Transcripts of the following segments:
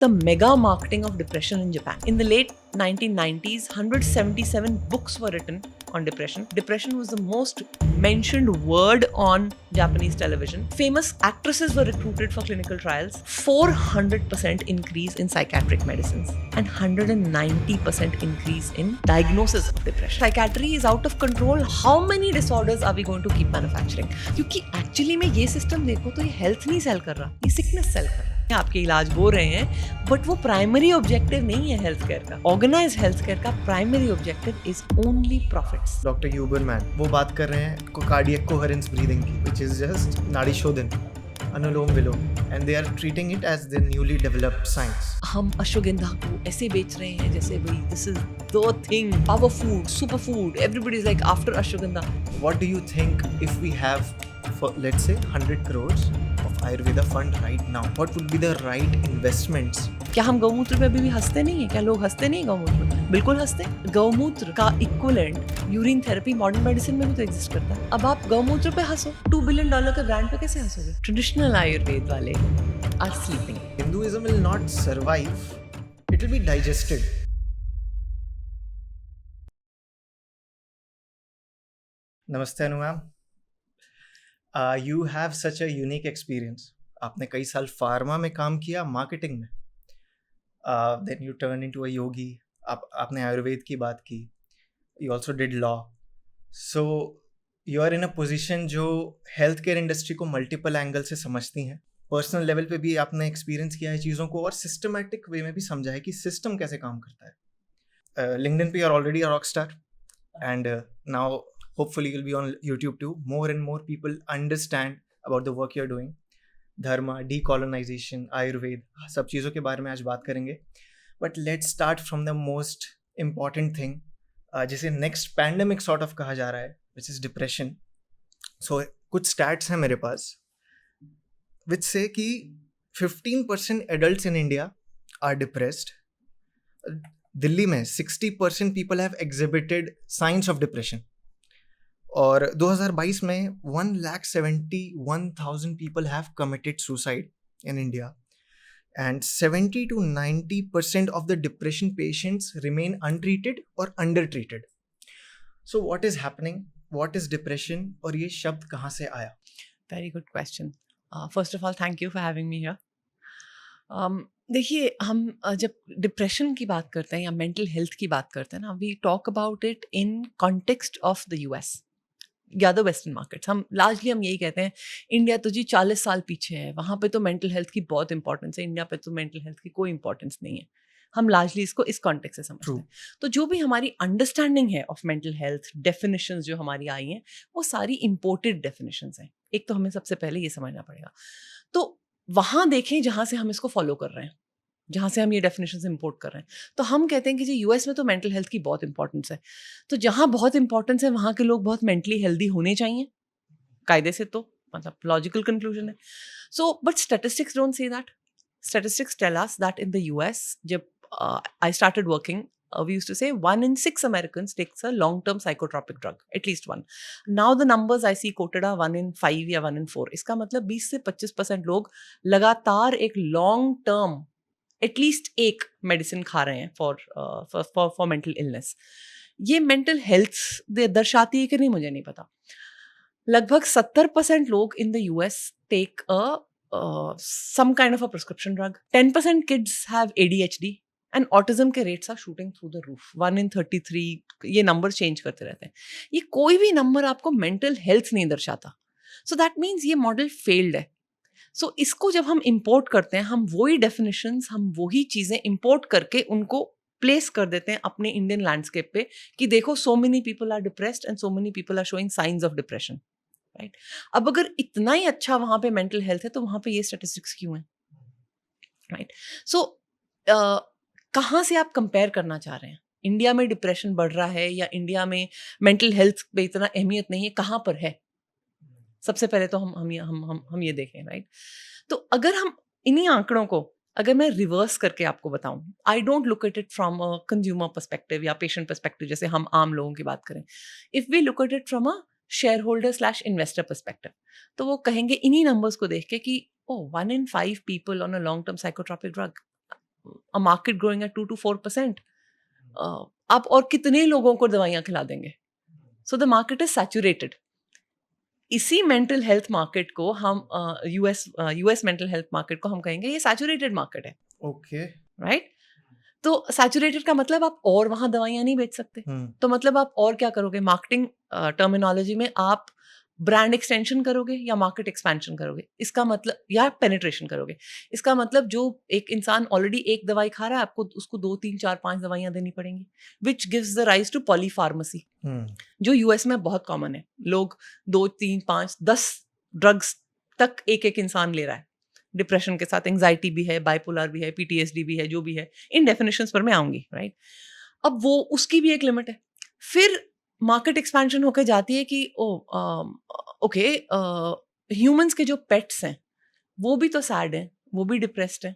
the mega marketing of depression in Japan. In the late 1990s, 177 books were written on depression. Depression was the most mentioned word on Japanese television. Famous actresses were recruited for clinical trials. 400% increase in psychiatric medicines and 190% increase in diagnosis of depression. Psychiatry is out of control. How many disorders are we going to keep manufacturing? क्योंकि actually में ये system देखो तो ये health नहीं cell कर रहा, ये सिकनेस सेल कर रहा है. आपके इलाज हो रहे हैं बट वो प्राइमरी ऑब्जेक्टिव नहीं है हेल्थ केयर का. ऑर्गेनाइज हेल्थ केयर का primary objective is only profits. Doctor Huberman वो बात कर रहे हैं कार्डियक कोहेरेंस ब्रीदिंग की, which is just nadi shodhan, anulom vilom, and they are treating it as the newly developed science. हम अश्वगंधा को ऐसे बेच रहे हैं जैसे भाई this is the thing, power food, super food, everybody is like after ashwagandha. What do you think if we have, for let's say 100 crores of Ayurveda fund right now, what would be the right investments? क्या हम गौमूत्र पे अभी भी हंसते नहीं है? क्या लोग हंसते नहीं गौमूत्र पे? बिल्कुल हंसते. गौमूत्र का equivalent urine therapy modern medicine में भी तो एग्जिस्ट करता है. अब आप गौमूत्र पे हंसो, $2 billion के ब्रांड पे कैसे हंसोगे? ट्रेडिशनल आयुर्वेद वाले are sleeping. Hinduism will not survive, it will be digested. नमस्ते Anu ma'am. You have such a unique experience. आपने कई साल फार्मा में काम किया, मार्केटिंग में. Then you turn into a yogi. आपने आयुर्वेद की बात की. You also did law. So you are in a position जो हेल्थ केयर इंडस्ट्री को मल्टीपल एंगल से समझती हैं. पर्सनल लेवल पे भी आपने एक्सपीरियंस किया है चीज़ों को और सिस्टमेटिक वे में भी समझा है कि सिस्टम कैसे काम करता है. लिंक्डइन पे you are already a rock star and now hopefully you'll be on YouTube too. More and more people understand about the work you're doing. Dharma, decolonization, Ayurveda, सब चीज़ों के बारे में आज बात करेंगे. But let's start from the most important thing, जिसे next pandemic sort of कहा जा रहा है, which is depression. So कुछ stats हैं मेरे पास, which say कि 15% adults in India are depressed. Delhi में 60% people have exhibited signs of depression. और 2022 में 171,000 people have committed suicide in India, and 70 to 90% of the depression patients remain untreated or undertreated. So what is happening? What is depression? और ये शब्द कहाँ से आया? Very good question. First of all, thank you for having me here. देखिए, हम जब depression की बात करते हैं या मेंटल हेल्थ की बात करते हैं ना, we talk about it in context of the US या द वेस्टर्न मार्केट्स. हम लार्जली हम यही कहते हैं इंडिया तो जी 40 साल पीछे है, वहाँ पे तो मेंटल हेल्थ की बहुत इंपॉर्टेंस है, इंडिया पे तो मेंटल हेल्थ की कोई इंपॉर्टेंस नहीं है. हम लार्जली इसको इस कॉन्टेक्स्ट से समझते हैं. तो जो भी हमारी अंडरस्टैंडिंग है ऑफ मेंटल हेल्थ, डेफिनेशंस जो हमारी आई हैं, वो सारी इंपोर्टेड डेफिनेशंस हैं. एक तो हमें सबसे पहले ये समझना पड़ेगा. तो वहाँ देखें जहाँ से हम इसको फॉलो कर रहे हैं, जहाँ से हम ये डेफिनेशंस इंपोर्ट कर रहे हैं. तो हम कहते हैं कि जी US में तो मेंटल हेल्थ की बहुत इंपॉर्टेंस है. तो जहाँ बहुत इंपॉर्टेंस है वहाँ के लोग बहुत मेंटली हेल्दी होने चाहिए कायदे से, तो मतलब लॉजिकल कंक्लूजन है. So but statistics don't say that. Statistics tell us that in the US, जब I started working, we used to say 1 in 6 Americans takes a long-term psychotropic drug, at least one. Now the numbers I see quoted are 1 in 5 या 1 in 4. इसका मतलब 20 से 25% लोग लगातार एक long term at least एक medicine खा रहे हैं फॉर मेंटल इलनेस. ये मेंटल हेल्थ दर्शाती है कि नहीं मुझे नहीं पता. लगभग 70% लोग in the US take some kind of a prescription drug. 10% kids have ADHD and autism के rates are shooting through the roof. 1 in 33, ये नंबर चेंज करते रहते हैं. ये कोई भी नंबर आपको मेंटल हेल्थ नहीं दर्शाता. सो दैट मीन्स ये मॉडल फेल्ड है. सो इसको जब हम इंपोर्ट करते हैं, हम वही डेफिनेशंस, हम वही चीज़ें इंपोर्ट करके उनको प्लेस कर देते हैं अपने इंडियन लैंडस्केप पे कि देखो so many people are depressed and so many people are showing signs of depression. Right. अब अगर इतना ही अच्छा वहाँ पे मेंटल हेल्थ है तो वहाँ पे ये स्टैटिस्टिक्स क्यों हैं? राइट. सो कहाँ से आप कंपेयर करना चाह रहे हैं? इंडिया में डिप्रेशन बढ़ रहा है या इंडिया में मेंटल हेल्थ पे इतना अहमियत नहीं है, कहाँ पर है? सबसे पहले तो हम ये देखें. राइट. तो अगर हम इन्हीं आंकड़ों को अगर मैं रिवर्स करके आपको बताऊं, I don't look at it from a consumer perspective या पेशेंट पर्सपेक्टिव जैसे हम आम लोगों की बात करें. If we look at it from a share holder / investor perspective, तो वो कहेंगे इन्हीं नंबर्स को देख के कि 1 in 5 people on a long term psychotropic drug. A market growing at 2 to 4%, आप और कितने लोगों को दवाइयाँ खिला देंगे? So the market is saturated. इसी मेंटल हेल्थ मार्केट को हम यूएस मेंटल हेल्थ मार्केट को हम कहेंगे ये सैचुरेटेड मार्केट है, ओके। राइट? तो सैचुरेटेड का मतलब आप और वहां दवाइयां नहीं बेच सकते. तो मतलब आप और क्या करोगे? मार्केटिंग टर्मिनोलॉजी में आप ब्रांड एक्सटेंशन करोगे या मार्केट एक्सपेंशन करोगे, इसका मतलब, या पेनिट्रेशन करोगे. इसका मतलब जो एक इंसान ऑलरेडी एक दवाई खा रहा है, आपको उसको 2 3 4 5 दवाइयां देनी पड़ेंगी, which gives the rise to polypharmacy, जो यूएस में बहुत कॉमन है. लोग 2 3 5 10 ड्रग्स तक एक एक इंसान ले रहा है. डिप्रेशन के साथ एंग्जाइटी भी है, बाइपोलर भी है, पीटीएसडी भी है, जो भी है. इन डेफिनेशंस पर मैं आऊंगी, राइट? अब वो उसकी भी एक लिमिट है. फिर मार्केट एक्सपेंशन होकर जाती है कि ओ ओके, ह्यूमंस के जो पेट्स हैं वो भी तो सैड हैं, वो भी डिप्रेस्ड हैं,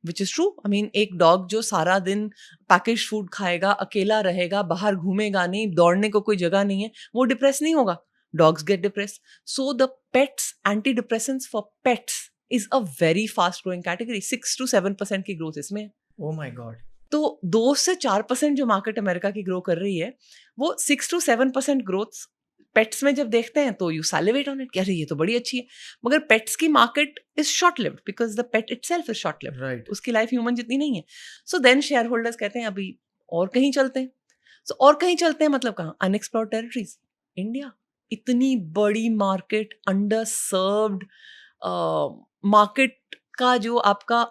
which is true. I mean एक डॉग जो सारा दिन पैकेज फूड खाएगा, अकेला रहेगा, बाहर घूमेगा नहीं, दौड़ने को कोई जगह नहीं है, वो डिप्रेस नहीं होगा. Dogs gate depress. So the pets, anti depressants for pets is a very fast growing category. 6 to 7% की ग्रोथ इसमें है. Oh my God. तो 2 से 4% जो मार्केट अमेरिका की ग्रो कर रही है, वो 6 to 7% ग्रोथ पेट्स में जब देखते हैं तो यू सैलिवेट ऑन इट, अरे ये तो बड़ी अच्छी है. मगर पेट्स की market is short lived because the pet itself is short lived. Right. उसकी लाइफ ह्यूमन जितनी नहीं है. सो देन शेयर होल्डर्स कहते हैं अभी और कहीं चलते हैं. सो और कहीं चलते हैं मतलब कहाँ? Unexplored territories. इंडिया इतनी बड़ी मार्केट, अंडर सर्व्ड मार्केट का जो आपका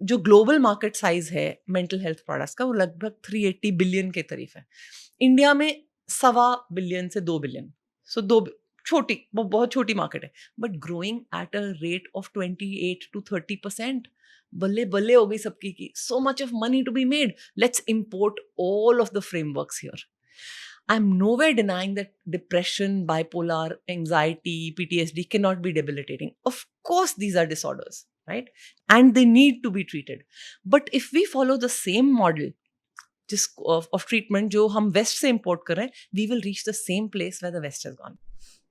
जो ग्लोबल मार्केट साइज है मेंटल हेल्थ प्रोडक्ट्स का, वो लगभग 380 बिलियन के करीब है. इंडिया में 1.25 बिलियन से 2 बिलियन. सो छोटी, वो बहुत छोटी मार्केट है, but growing at a rate of 28 to 30%. बल्ले बल्ले हो गई सबकी की. So much of money to be made. Let's import all of the frameworks here. I'm nowhere denying that depression, bipolar, anxiety, PTSD cannot be debilitating. Of course, these are disorders, right? And they need to be treated. But if we follow the same model of treatment जो हम waste से import कर रहे हैं, we will reach the same place where the west has gone.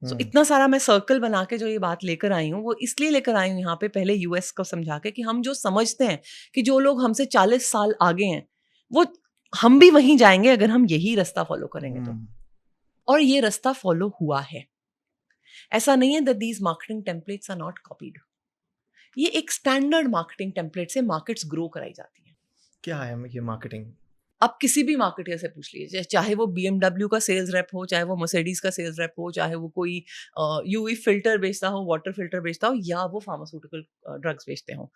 So, इतना सारा मैं circle बना के जो ये बात लेकर आई हूँ, वो इसलिए लेकर आई हूँ यहाँ पे, पहले यूएस को समझा के कि हम जो समझते हैं कि जो लोग हमसे 40 साल आगे हैं, वो हम भी वहीं जाएंगे अगर हम यही रास्ता फॉलो करेंगे तो. और ये रास्ता फॉलो हुआ है. ऐसा नहीं है that these marketing templates are not copied. ये एक स्टैंडर्ड मार्केटिंग टेम्पलेट से मार्केट्स ग्रो कराई जाती है. क्या है ये मार्केटिंग? आप किसी भी मार्केटर से पूछ लीजिए, चाहे वो BMW का सेल्स रेप हो, चाहे वो मर्सिडीज का सेल्स रेप हो, चाहे वो कोई यूवी फिल्टर बेचता हो, वाटर फिल्टर बेचता हो, या वो फार्मास्यूटिकल ड्रग्स बेचते हो,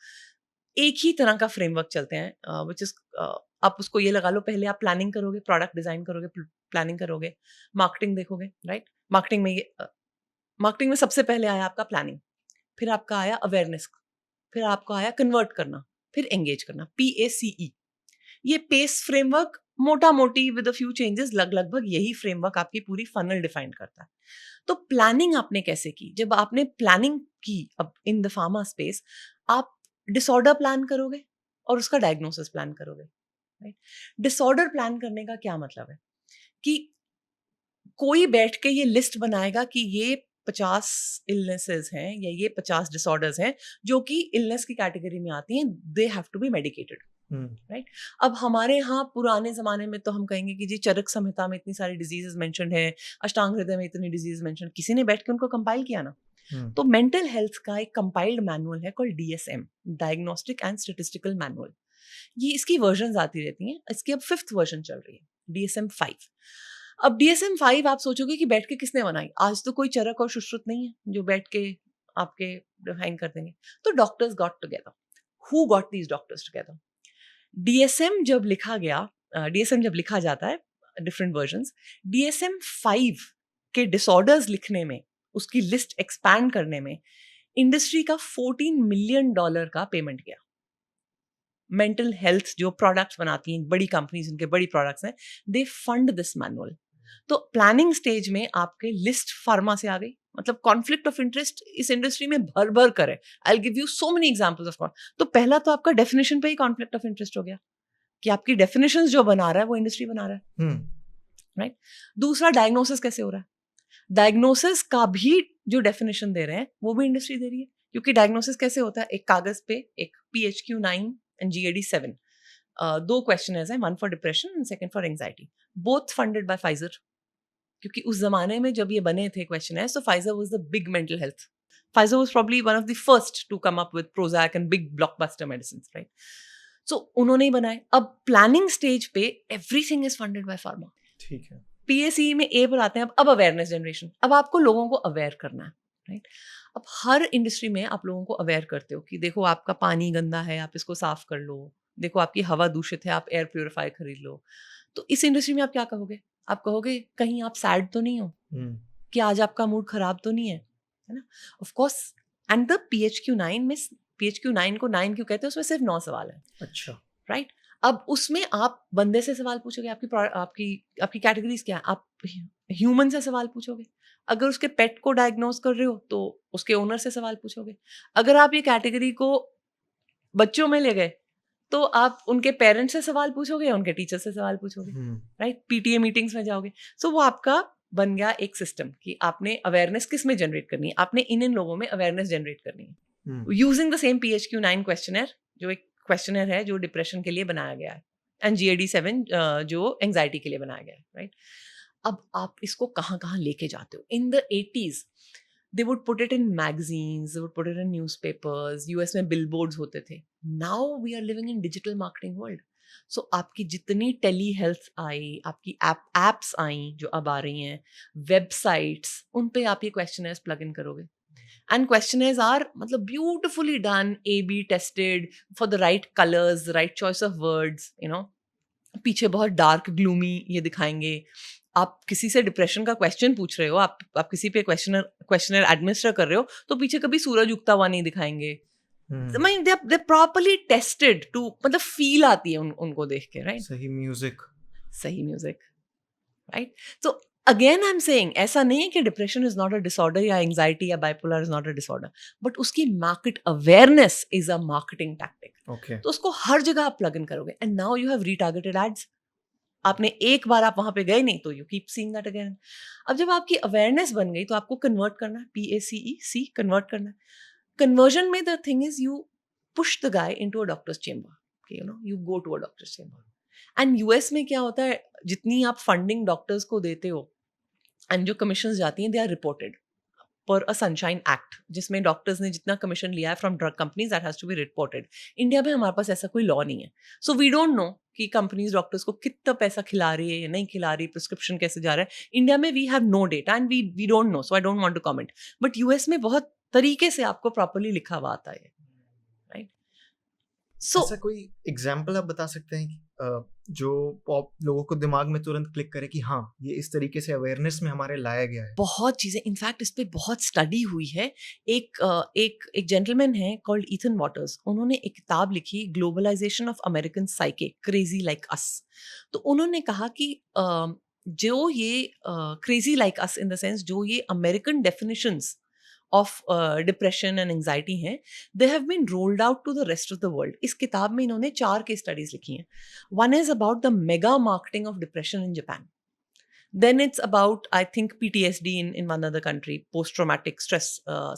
एक ही तरह का फ्रेमवर्क चलते हैं, विच इज आप उसको ये लगा लो, पहले आप प्लानिंग करोगे, प्रोडक्ट डिजाइन करोगे, प्लानिंग करोगे, मार्केटिंग देखोगे, राइट? मार्केटिंग में सबसे पहले आया आपका प्लानिंग, फिर आपका आया अवेयरनेस, फिर आपको आया कन्वर्ट करना, फिर एंगेज करना, PACE. ये पेस फ्रेमवर्क मोटा मोटी विद अ फ्यू चेंजेस लगभग यही फ्रेमवर्क आपकी पूरी फनल डिफाइन करता है. तो प्लानिंग आपने कैसे की? जब आपने प्लानिंग की अब इन द फार्मा स्पेस, आप डिसऑर्डर प्लान करोगे और उसका डायग्नोसिस प्लान करोगे, राइट? डिसऑर्डर प्लान करने का क्या मतलब है कि कोई बैठ के ये लिस्ट बनाएगा कि ये 50 इलनेसेस हैं या ये 50 डिसऑर्डर्स हैं जो कि इलनेस की कैटेगरी में आती हैं, they have to be medicated, right? अब हमारे यहाँ पुराने जमाने में तो हम कहेंगे कि जी चरक संहिता में इतनी सारी डिजीजेस मेंशन है, अष्टांग हृदय में इतनी डिजीज मेंशन, किसी ने बैठ के उनको कंपाइल किया ना. तो मेंटल हेल्थ का एक कंपाइल्ड मैनुअल है called DSM, diagnostic and statistical manual. ये इसकी वर्जन्स आती रहती हैं. इसकी अब 5th वर्जन चल रही है, DSM-5. अब DSM-5 आप सोचोगे कि बैठ के किसने बनाई? आज तो कोई चरक और सुश्रुत नहीं है जो बैठ के आपके डिफाइन कर देंगे. तो doctors got together. Who got these doctors together? DSM जब लिखा गया, DSM जब लिखा जाता है, डिफरेंट वर्जन्स, DSM-5 के डिसऑर्डर्स लिखने में, उसकी लिस्ट एक्सपैंड करने में इंडस्ट्री का $14 मिलियन का पेमेंट गया. मेंटल हेल्थ जो प्रोडक्ट्स बनाती हैं बड़ी कंपनीज, उनके बड़ी प्रोडक्ट्स हैं, दे फंड दिस मैनुअल. तो प्लानिंग स्टेज में आपके लिस्ट फार्मा से आ गई. मतलब कॉन्फ्लिक्ट ऑफ इंटरेस्ट इस इंडस्ट्री में भर भर करे. I will give you so many examples of. तो पहला तो आपका डेफिनेशन पे ही कॉन्फ्लिक्ट ऑफ इंटरेस्ट हो गया कि आपकी डेफिनेशंस जो बना रहा है वो इंडस्ट्री बना रहा है, राइट? दूसरा, डायग्नोसिस कैसे हो रहा है? डायग्नोसिस का भी जो डेफिनेशन दे रहे हैं वो भी इंडस्ट्री दे रही है. क्योंकि डायग्नोसिस कैसे होता है? एक कागज पे एक PHQ-9 and GAD-7. दो क्वेश्चनर्स हैं, one for depression and second for anxiety, both funded by Pfizer. क्योंकि उस जमाने में जब ये बने थे क्वेश्चनर्स, तो Pfizer was the big mental health. Pfizer was probably one of the first to come up with Prozac and big blockbuster medicines, right? So उन्होंने ही बनाए. अब प्लानिंग स्टेज पे everything is funded by pharma. ठीक है. PACE में ए पर आते हैं अब अवेयरनेस जनरेशन. अब आपको लोगों को अवेयर करना है, राइट? अब हर इंडस्ट्री में आप लोगों को अवेयर करते हो कि देखो आपका पानी गंदा है, आप इसको साफ कर लो. देखो आपकी हवा दूषित है, आप एयर प्योरीफायर खरीद लो. तो इस इंडस्ट्री में आप क्या कहोगे? आप कहोगे कहीं आप सैड तो नहीं हो, कि आज आपका मूड खराब तो नहीं है ना? Of course. And the PHQ-9 में, PHQ-9 को 9 क्यों कहते हैं? उसमें सिर्फ 9 सवाल है. अच्छा. राइट. अब उसमें आप बंदे से सवाल पूछोगे, आपकी कैटेगरीज क्या है? आप ह्यूमन से सवाल पूछोगे. अगर उसके पेट को डायग्नोज कर रहे हो तो उसके ओनर से सवाल पूछोगे. अगर आप ये कैटेगरी को बच्चों में ले गए तो आप उनके पेरेंट्स से सवाल पूछोगे या उनके टीचर से सवाल पूछोगे, राइट? PTA मीटिंग्स में जाओगे. सो वो आपका बन गया एक सिस्टम कि आपने अवेयरनेस किस में जनरेट करनी है. आपने इन लोगों में अवेयरनेस जनरेट करनी है using the same PHQ-9 questionnaire, जो एक क्वेश्चनर है जो डिप्रेशन के लिए बनाया गया है, एंड GAD-7 जो एंजाइटी के लिए बनाया गया है, राइट? अब आप इसको कहाँ कहाँ लेके जाते हो? In the 80s they would put it in magazines, they would put it in newspapers. US में billboards होते थे. Now we are living in digital marketing world. So आपकी जितनी टेली हेल्थ आई, आपकी एप्स आई जो अब आ रही हैं, वेबसाइट्स, उन पे आप ये क्वेश्चनर्स प्लग इन करोगे. एंड क्वेश्चनर्स आर मतलब beautifully done, AB tested for the right colours, right choice of words, you know. पीछे बहुत डार्क ग्लूमी ये दिखाएंगे. आप किसी से डिप्रेशन का क्वेश्चन पूछ रहे हो, आप किसी पे क्वेश्चनर एडमिनिस्टर कर रहे हो, तो पीछे कभी सूरज उगता हुआ नहीं दिखाएंगे. दे प्रॉपर्ली टेस्टेड टू, मतलब फील आती है उनको देख के, राइट? सही music, right? So again I am saying, ऐसा नहीं है कि depression is not a disorder या एंजाइटी या bipolar is not a disorder, but उसकी market awareness is a marketing tactic. तो उसको हर जगह आप प्लग इन करोगे. And now you have retargeted ads. आपने एक बार आप वहां पे गए नहीं तो you keep seeing that again. अब जब आपकी अवेयरनेस बन गई तो आपको कन्वर्ट करना है, PACE, कन्वर्ट करना है. कन्वर्जन में the thing is you push the guy into a doctor's chamber, you know, you go to a doctor's chamber. And US में क्या होता है, जितनी आप फंडिंग डॉक्टर्स को देते हो एंड जो कमीशन जाती हैं, दे आर रिपोर्टेड पर अ सनशाइन एक्ट, जिसमें डॉक्टर्स ने जितना कमीशन लिया है from drug companies, that has to be reported. India में हमारे पास ऐसा कोई लॉ नहीं है. सो वी डोंट नो कि कंपनीज डॉक्टर्स को कितना पैसा खिला रही है या नहीं खिला रही, प्रिस्क्रिप्शन कैसे जा रहा है. इंडिया में we have no data and we don't know, so I don't want to comment. But US में बहुत तरीके से आपको प्रॉपर्ली लिखा हुआ आता है, राइट? सो ऐसा कोई एग्जाम्पल आप बता सकते हैं कि जो लोगों को दिमाग में तुरंत क्लिक करे कि हाँ, ये इस तरीके से अवेयरनेस में हमारे लाया गया है? बहुत चीजें, इनफैक्ट इस पे बहुत स्टडी हुई है. एक जेंटलमैन है कॉल्ड ईथन वाटर्स. उन्होंने एक किताब लिखी, globalisation of American psyche, crazy like us. तो उन्होंने कहा कि जो ये crazy like us in the sense, जो ये American definitions of depression and anxiety हैं, they have been rolled out to the rest of the world. इस किताब में इन्होंने 4 केस स्टडीज लिखी हैं. One is about the mega marketing of depression in Japan. Then it's about, I think, PTSD in one other country, post traumatic stress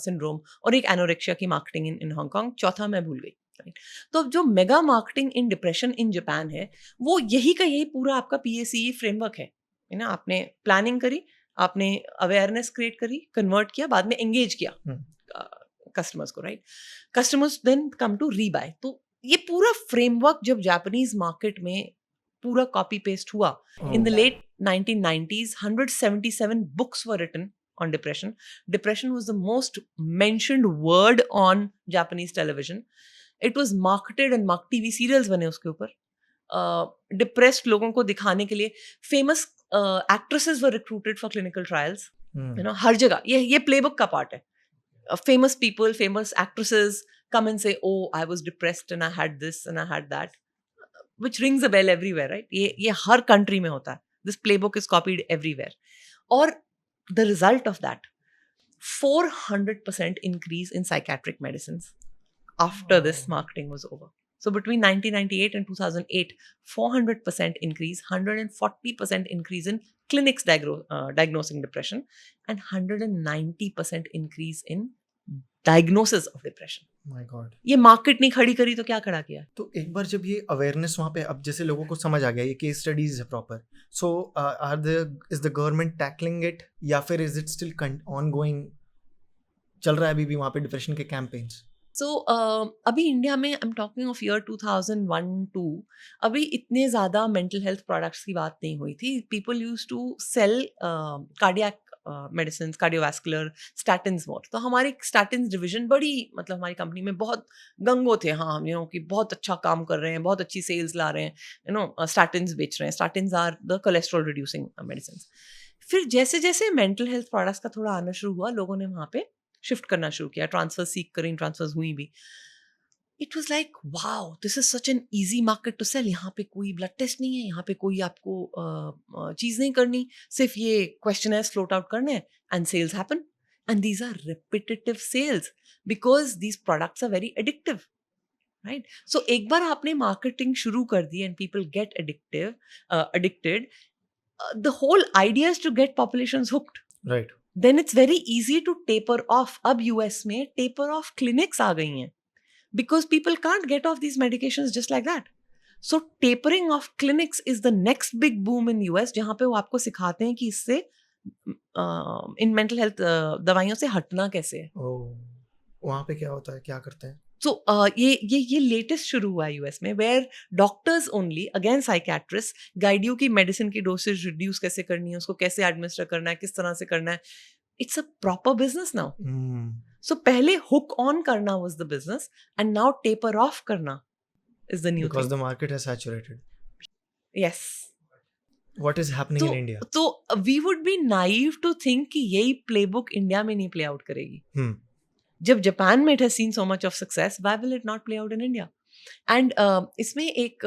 syndrome, और एक anorexia की marketing in Hong Kong. चौथा मैं भूल गई. Right? तो जो mega marketing in depression in Japan है, वो यही का यही पूरा आपका PACE फ्रेमवर्क है ना. आपने प्लानिंग करी, आपने अवेयरनेस क्रिएट करी, कन्वर्ट किया, बाद में एंगेज किया कस्टमर्स को, right? Customers then come to rebuy. तो ये पूरा फ्रेमवर्क जब जापानीज मार्केट में पूरा कॉपी पेस्ट हुआ in the late 1990s, 177 books were written on depression. Depression was the most mentioned word on Japanese television. It was marketed and TV serials बने उसके ऊपर. Depressed लोगों को दिखाने के लिए famous actresses were recruited for clinical trials. You know, हर जगह ये playbook का part है. Famous people, famous actresses come and say, oh, I was depressed and I had this and I had that, which rings a bell everywhere, right? ये हर country में होता है. This playbook is copied everywhere. और the result of that, 400% increase in psychiatric medicines after this marketing was over. So between 1998 and 2008, 400% increase, 140% increase in clinics diagnosing depression, and 190% increase in diagnosis of depression. My God. ये market नहीं खड़ी करी तो क्या खड़ा किया? तो एक बार जब ये अवेयरनेस वहाँ पे, अब जैसे लोगों को समझ आ गया ये केस स्टडीज है proper, so is the government tackling it, या फिर is it still on going, चल रहा है अभी भी वहाँ पे डिप्रेशन के कैंपेन्स? सो अभी इंडिया में I am talking of year 2001-2, अभी इतने ज़्यादा मेंटल हेल्थ प्रोडक्ट्स की बात नहीं हुई थी. People use to sell cardiac medicine, cardiovascular, statins more. तो हमारी स्टैटिन्स डिवीजन बड़ी, मतलब हमारी कंपनी में बहुत गंगो थे. हाँ, हम कि बहुत अच्छा काम कर रहे हैं, बहुत अच्छी सेल्स ला रहे हैं, स्टैटिन्स बेच रहे हैं. Statins are the cholesterol reducing medicine. फिर जैसे जैसे मेंटल हेल्थ प्रोडक्ट्स का थोड़ा आना शुरू हुआ, लोगों ने वहाँ पे शिफ्ट करना शुरू किया. ट्रांसफर सीख करें, ट्रांसफर्स हुई भी. It was like wow, this is such an easy market to sell. यहाँ पे कोई ब्लड टेस्ट नहीं है, यहाँ पे कोई आपको चीज नहीं करनी, सिर्फ ये क्वेश्चनर्स फ्लोट आउट करने हैं and sales happen. And these are repetitive sales because these products are very addictive, right? So एक बार आपने मार्केटिंग शुरू कर दी and people get addicted, the whole idea is to get populations hooked. Right. Then it's very easy to taper off. अब US में taper off clinics आ गई हैं because people can't get off these medications just like that. So tapering off clinics is the next big boom in US, जहाँ पे वो आपको सिखाते हैं कि इससे इन मेंटल हेल्थ दवाइयों से हटना कैसे है. ओह, वहाँ पे क्या होता है, क्या करते हैं? So ये लेटेस्ट शुरू हुआ है यूएस में, where doctors only, again psychiatrist, guide you की मेडिसिन की डोसेज रिड्यूस कैसे करनी है, उसको कैसे एडमिनिस्टर करना है, किस तरह से करना है. It's a proper business now. So पहले हुक ऑन करना was the business and now taper off करना is the new because thing. The market has saturated. Yes. What is happening in India? तो we would be naive to think कि यही playbook India में नहीं play out करेगी. जब Japan में it has seen so much of success, why will it not play out in India? And इसमें एक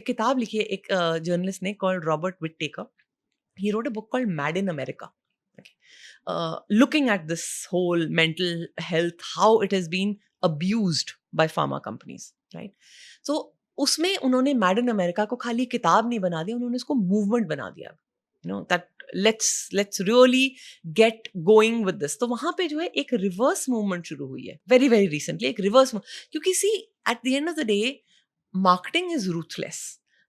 किताब लिखी है एक जर्नलिस्ट ने called Robert Whitaker. He wrote a book called mad in America, looking at this whole mental health, how it has been abused by pharma companies, right? So उसमें उन्होंने mad in America को खाली किताब नहीं बना दिया, उन्होंने इसको मूवमेंट बना दिया. that let's really get going with this. तो वहां पे जो है एक रिवर्स मूवमेंट शुरू हुई है वेरी वेरी रिसेंटली, एक रिवर्स, क्योंकि see at the end of the day marketing is ruthless,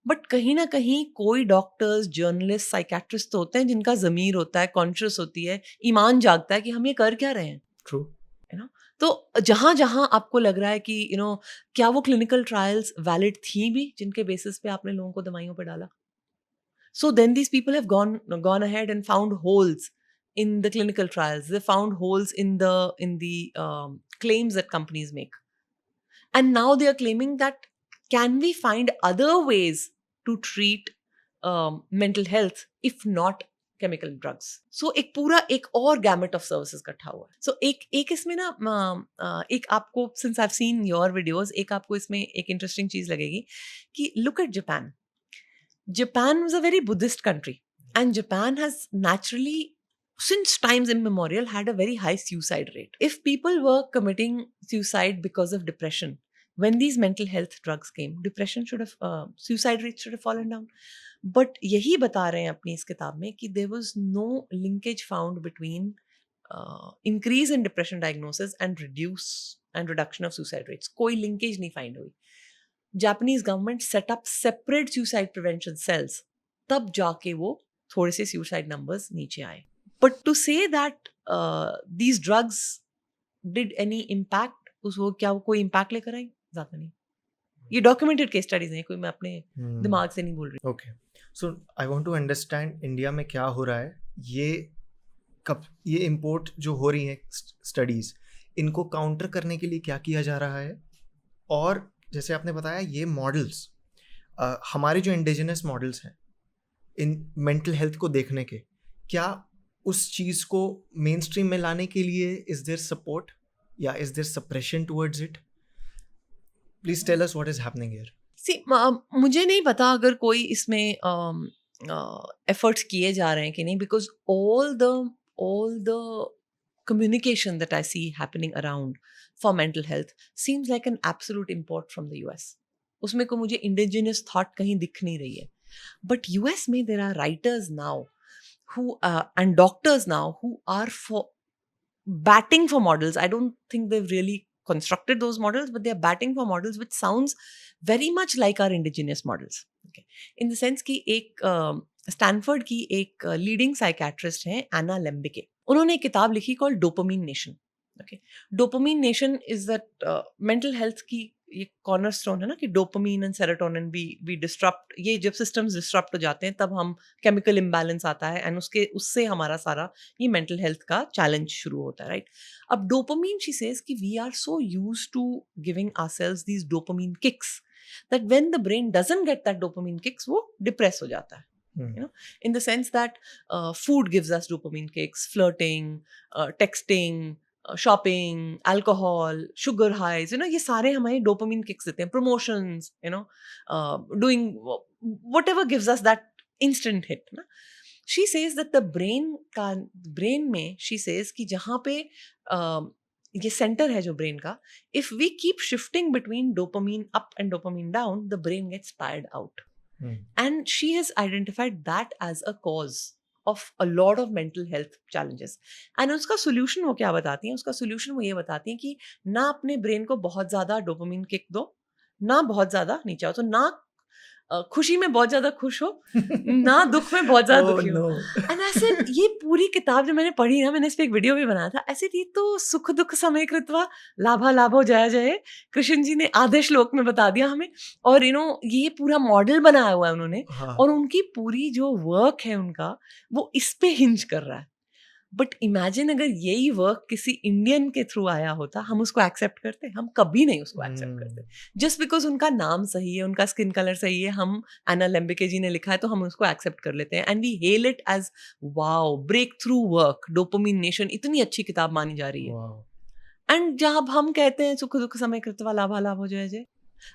but कहीं ना कहीं कोई डॉक्टर्स, जर्नलिस्ट, साइकेट्रिस्ट तो होते हैं जिनका ज़मीर होता है, कॉन्शियस होती है, ईमान जागता है कि हम ये कर क्या रहे हैं. ट्रू. तो जहां जहां आपको लग रहा है कि क्या वो क्लिनिकल ट्रायल्स वैलिड थी भी जिनके बेसिस पे आपने लोगों को दवाइयों पे डाला. So then these people have gone ahead and found holes in the clinical trials. They found holes in the claims that companies make, and now they are claiming that can we find other ways to treat mental health if not chemical drugs. So एक और gamut of services इकट्ठा हुआ. So एक इसमें ना एक आपको, since I've seen your videos, एक आपको इसमें एक interesting चीज लगेगी कि look at Japan. Japan was a very Buddhist country, and Japan has naturally, since times immemorial, had a very high suicide rate. If people were committing suicide because of depression, when these mental health drugs came, suicide rates should have fallen down. But यही बता रहे हैं अपनी इस किताब में कि there was no linkage found between increase in depression diagnosis and reduction of suicide rates. कोई linkage नहीं find हुई. Japanese government set up separate suicide prevention cells. तब जाके वो थोड़े से suicide numbers नीचे आए. But to say that these drugs did any impact, क्या वो कोई impact लेकर आई? ज़्यादा नहीं. ये documented case studies हैं, कोई मैं अपने दिमाग से नहीं बोल रही. Okay. So I want to understand India में क्या हो रहा है. ये इम्पोर्ट जो हो रही हैं स्टडीज, इनको काउंटर करने के लिए क्या किया जा रहा है? और जैसे आपने बताया ये मॉडल्स, हमारे जो इंडिजिनस मॉडल्स हैं इन मेंटल हेल्थ को देखने के, क्या उस चीज़ को मेन स्ट्रीम में लाने के लिए इज देयर सपोर्ट या is there suppression towards it? Please tell us what is happening here. See, मुझे नहीं पता अगर कोई इसमें एफर्ट्स किए जा रहे हैं कि नहीं, because all the communication that I see happening around for mental health seems like an absolute import from the US. उसमें को मुझे indigenous thought कहीं दिख नहीं रही है. But US में there are writers now who and doctors now who are for batting for models. I don't think they've really constructed those models, but they are batting for models which sounds very much like our indigenous models. Okay. In the sense कि एक Stanford की एक leading psychiatrist हैं एना लेम्बिके. उन्होंने एक किताब लिखी called dopamine nation. Okay. Dopamine nation is that mental health की ये कॉर्नरस्टोन है ना कि डोपामीन एंड सेरोटोनिन वी डिस्टर्प्ट, ये जब सिस्टम्स डिस्टर्प्ट हो जाते हैं तब हम केमिकल इम्बैलेंस आता है एंड उससे हमारा सारा ये मेंटल हेल्थ का चैलेंज शुरू होता है, राइट. अब डोपामीन शी सेज कि we are so used to giving ourselves these dopamine kicks that when the brain doesn't get that dopamine kicks वो डिप्रेस हो जाता है. You know, in the sense that food gives us dopamine kicks, flirting, texting, shopping, alcohol, sugar highs, you know, ये सारे हमें dopamine kicks देते हैं. Promotions, you know, doing whatever gives us that instant hit. ना? She says that the brain में she says कि जहाँ पे ये सेंटर है जो ब्रेन का, if we keep shifting between dopamine up and dopamine down, the brain gets tired out. And she has identified that as a cause of a lot of mental health challenges. And उसका solution वो क्या बताती हैं? उसका solution वो ये बताती हैं कि ना अपने ब्रेन को बहुत ज़्यादा डोपामीन किक दो, ना बहुत ज़्यादा नीचे आओ. तो ना खुशी में बहुत ज़्यादा खुश हो, ना दुख में बहुत ज़्यादा दुखी हो. एंड ऐसे ये पूरी किताब जो मैंने पढ़ी ना, मैंने इस पे एक वीडियो भी बनाया था. ऐसे ये तो सुख दुख समय कृत्वा लाभा लाभो जय जय, कृष्ण जी ने आधे श्लोक में बता दिया हमें. और ये पूरा मॉडल बनाया हुआ है उन्होंने. हाँ. और उनकी पूरी जो वर्क है उनका वो इस पे हिंज कर रहा है. बट इमेजिन अगर यही वर्क किसी इंडियन के थ्रू आया होता, हम उसको एक्सेप्ट करते? हम कभी नहीं उसको एक्सेप्ट करते. जस्ट बिकॉज उनका नाम सही है, उनका स्किन कलर सही है, हम एना लेम्बिके जी ने लिखा है तो हम उसको एक्सेप्ट कर लेते हैं. And we hail it as wow, breakthrough work, dopamine nation, इतनी अच्छी किताब मानी जा रही है. एंड जब हम कहते हैं सुख दुख समय कृत्वा लाभा लाभो जय जय,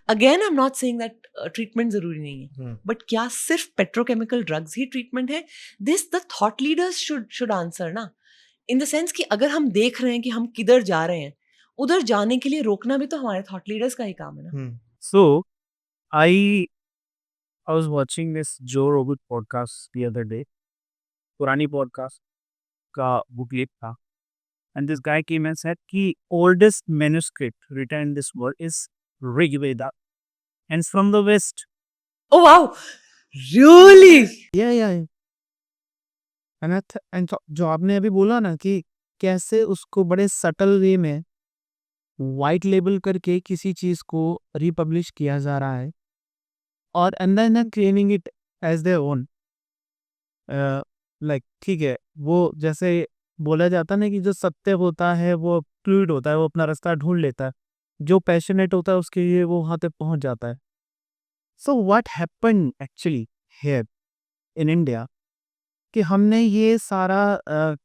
again I am not saying that treatment जरूरी नहीं है, बट क्या सिर्फ पेट्रोकेमिकल ड्रग्स ही ट्रीटमेंट है? This the thought leaders should answer ना, इन द सेंस कि अगर हम देख रहे हैं कि हम किधर जा रहे हैं, उधर जाने के लिए रोकना भी तो हमारे थॉट लीडर्स का ही काम है ना. So I was watching this Joe Rogan podcast the other day. पुरानी podcast का booklet था. And this guy came and said कि oldest manuscript written in this world is Rig Veda. And it's from the West. Oh wow, really? Yeah. And जो आपने अभी बोला ना कि कैसे उसको बड़े सटल वे में वाइट लेबल करके किसी चीज़ को रिपब्लिश किया जा रहा है और then claiming it as their own. Like ठीक है, वो जैसे बोला जाता ना कि जो सत्य होता है वो फ्लूइड होता है, वो अपना रास्ता ढूंढ लेता है. जो पैशनेट होता है उसके लिए वो वहाँ तक पहुँच जाता है. So what happened actually here in India कि हमने ये सारा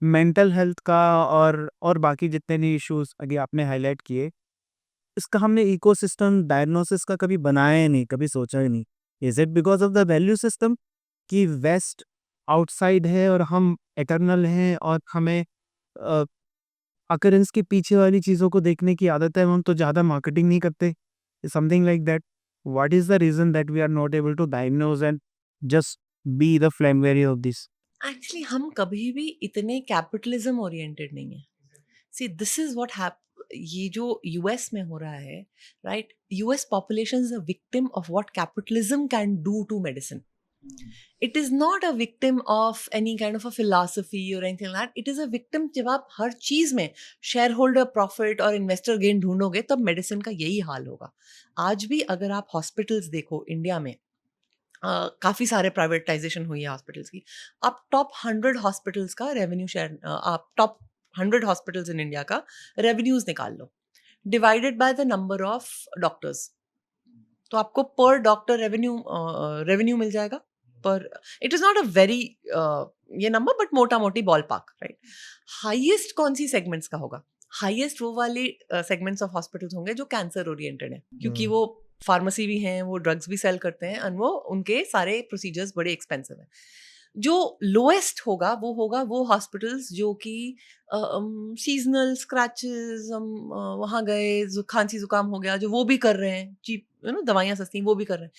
मेंटल हेल्थ का और बाकी जितने भी इश्यूज अभी आपने हाईलाइट किए, इसका हमने इकोसिस्टम डायग्नोसिस का कभी बनाया ही नहीं, कभी सोचा ही नहीं. Is it because of the value system कि वेस्ट आउटसाइड है और हम एटर्नल हैं और हमें अकरेंस के पीछे वाली चीज़ों को देखने की आदत है, हम तो ज़्यादा मार्केटिंग नहीं करते, something like that. What is the reason that we are not able to diagnose and just be the flame bearer of this? Actually हम कभी भी इतने कैपिटलिज्म ओरिएंटेड नहीं है. सी दिस इज व्हाट ये जो यूएस में हो रहा है, right, US population is a victim of what capitalism can do to medicine. It is not a victim of any kind of a philosophy or anything like that. It is a victim जब आप हर चीज में share holder profit और investor gain ढूंढोगे तब medicine का यही हाल होगा. आज भी अगर आप हॉस्पिटल्स देखो इंडिया में, काफ़ी सारे प्राइवेटाइजेशन हुई है हॉस्पिटल्स की. आप टॉप 100 हॉस्पिटल्स का रेवेन्यू शेयर, आप टॉप 100 हॉस्पिटल्स इन इंडिया का रेवेन्यूज निकाल लो, divided by the number of doctors, तो आपको पर डॉक्टर रेवेन्यू मिल जाएगा. पर it is not a very ये नंबर, बट मोटा मोटी बॉल पार्क, राइट. हाईएस्ट कौन सी सेगमेंट्स का होगा? हाईएस्ट वो वाले सेगमेंट्स ऑफ हॉस्पिटल्स होंगे जो कैंसर ओरिएंटेड है, क्योंकि वो फार्मेसी भी हैं, वो ड्रग्स भी सेल करते हैं, और वो उनके सारे प्रोसीजर्स बड़े एक्सपेंसिव हैं. जो लोएस्ट होगा वो हॉस्पिटल्स जो कि सीजनल स्क्रैचेस, हम वहाँ गए, खांसी जुकाम हो गया, जो वो भी कर रहे हैं, चीप दवाइयाँ सस्ती वो भी कर रहे हैं,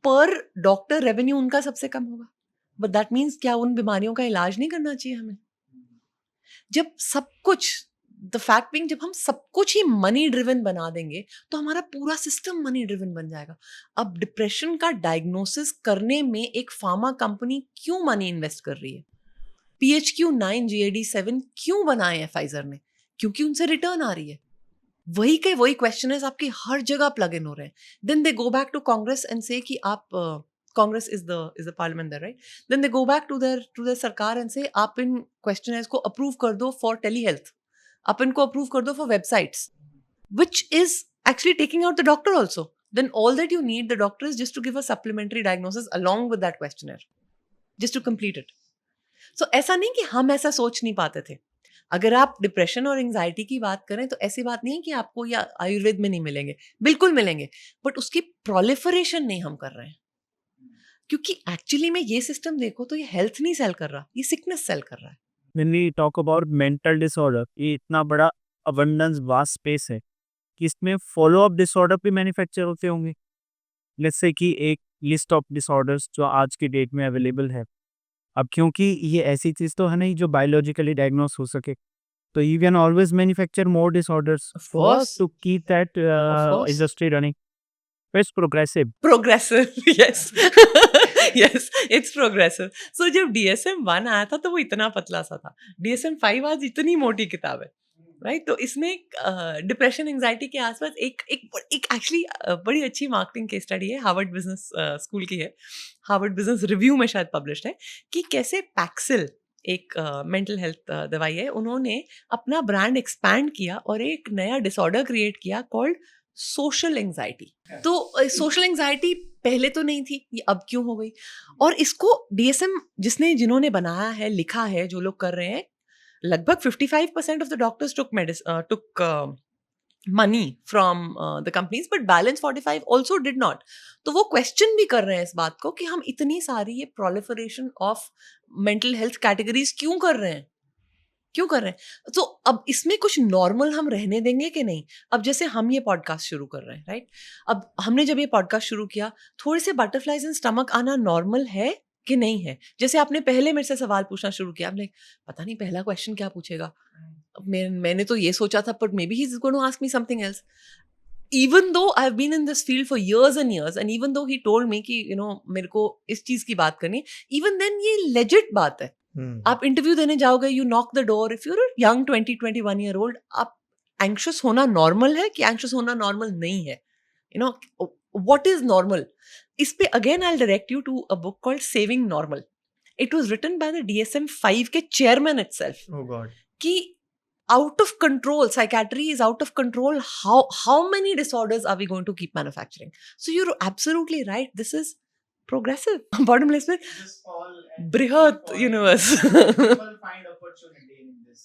पर डॉक्टर रेवेन्यू उनका सबसे कम होगा. बट दैट मीन्स क्या उन बीमारियों का इलाज नहीं करना चाहिए हमें? जब सब कुछ द फैक्ट बीइंग जब हम सब कुछ ही मनी ड्रिवन बना देंगे तो हमारा पूरा सिस्टम मनी ड्रिवन बन जाएगा. अब डिप्रेशन का डायग्नोसिस करने में एक फार्मा कंपनी क्यों मनी इन्वेस्ट कर रही है? PHQ-9 GAD-7 क्यों बनाए हैं फाइजर ने? क्योंकि उनसे रिटर्न आ रही है. वही के वही क्वेश्चन आपकी हर जगह प्लग इन हो रहे हैं. Then they go back to Congress and say कि आप Congress is the parliament there, right? Then they go back to their सरकार एंड से आप इन क्वेश्चनर्स को अप्रूव कर दो फॉर टेली हेल्थ, आप इनको अप्रूव कर दो for websites, which is actually taking out the doctor also. Then all that you need, the doctor, is just to give a supplementary diagnosis along with that questionnaire, just to complete it. So ऐसा नहीं कि हम ऐसा सोच नहीं पाते थे. अगर आप डिप्रेशन और एंजाइटी की बात करें तो ऐसी बात नहीं है कि आपको या आयुर्वेद में नहीं मिलेंगे, बिल्कुल मिलेंगे, बट उसकी प्रोलिफरेशन नहीं हम कर रहे हैं. क्योंकि एक्चुअली में ये सिस्टम देखो तो ये हेल्थ नहीं सेल कर रहा, ये सिकनेस सेल कर रहा है. When we talk about mental disorder, ये इतना बड़ा abundance vast space है कि इसमें follow up disorder भी मैन्युफैक्चर होते होंगे. लेट्स से कि एक लिस्ट ऑफ डिसऑर्डर्स जो आज की डेट में अवेलेबल है. अब क्योंकि ये ऐसी चीज़ तो है नहीं जो बायोलॉजिकली डायग्नोस हो सके, तो you can always manufacture more disorders Of course. To keep that course. Industry running. It's progressive. Progressive, yes. Yes, it's progressive. So जब DSM-1 आया था तो वो इतना पतला सा था. DSM-5 आज इतनी मोटी किताब है, राइट? तो इसमें डिप्रेशन एंजाइटी के आसपास एक एक्चुअली बड़ी अच्छी मार्केटिंग केस स्टडी है, हार्वर्ड बिजनेस स्कूल की है, हार्वर्ड बिजनेस रिव्यू में शायद पब्लिश्ड है, कि कैसे पैक्सिल एक मेंटल हेल्थ दवाई है, उन्होंने अपना ब्रांड एक्सपैंड किया और एक नया डिसऑर्डर क्रिएट किया कॉल्ड सोशल एंजाइटी. तो सोशल एंजाइटी पहले तो नहीं थी, ये अब क्यों हो गई? और इसको DSM जिन्होंने बनाया है, लिखा है, जो लोग कर रहे हैं, लगभग 55% of the doctors took money from the companies, but balance 45 also did not. तो वो क्वेश्चन भी कर रहे हैं इस बात को कि हम इतनी सारी ये proliferation of mental health categories क्यों कर रहे हैं, क्यों कर रहे हैं? तो अब इसमें कुछ नॉर्मल हम रहने देंगे कि नहीं? अब जैसे हम ये पॉडकास्ट शुरू कर रहे हैं, राइट? अब हमने जब ये पॉडकास्ट शुरू किया, थोड़े से बटरफ्लाइज इन स्टमक आना नॉर्मल है कि नहीं है? जैसे आपने पहले मेरे से सवाल पूछना शुरू किया, आपने पता नहीं पहला क्वेश्चन क्या पूछेगा? मैंने तो ये सोचा था, but maybe he is going to ask me something else. Even though I've been in this field for years and years, and even though he told me कि मेरे को इस चीज की बात करनी है, even then ये legit बात है. आप इंटरव्यू देने जाओगे, you knock the door, if you're young 20-21 year old, आप एंक्शस होना नॉर्मल है कि एंक्शस होना नॉर्मल नहीं है? What is normal? इस पे again I direct you to a book called saving normal. It was written by the DSM-5 के चेयरमैन इटसेल्फ. Oh God. कि out of control, psychiatry is out of control. How many disorders are we going to keep manufacturing? So you're absolutely right, this is progressive. Bottom line is Brihat universe.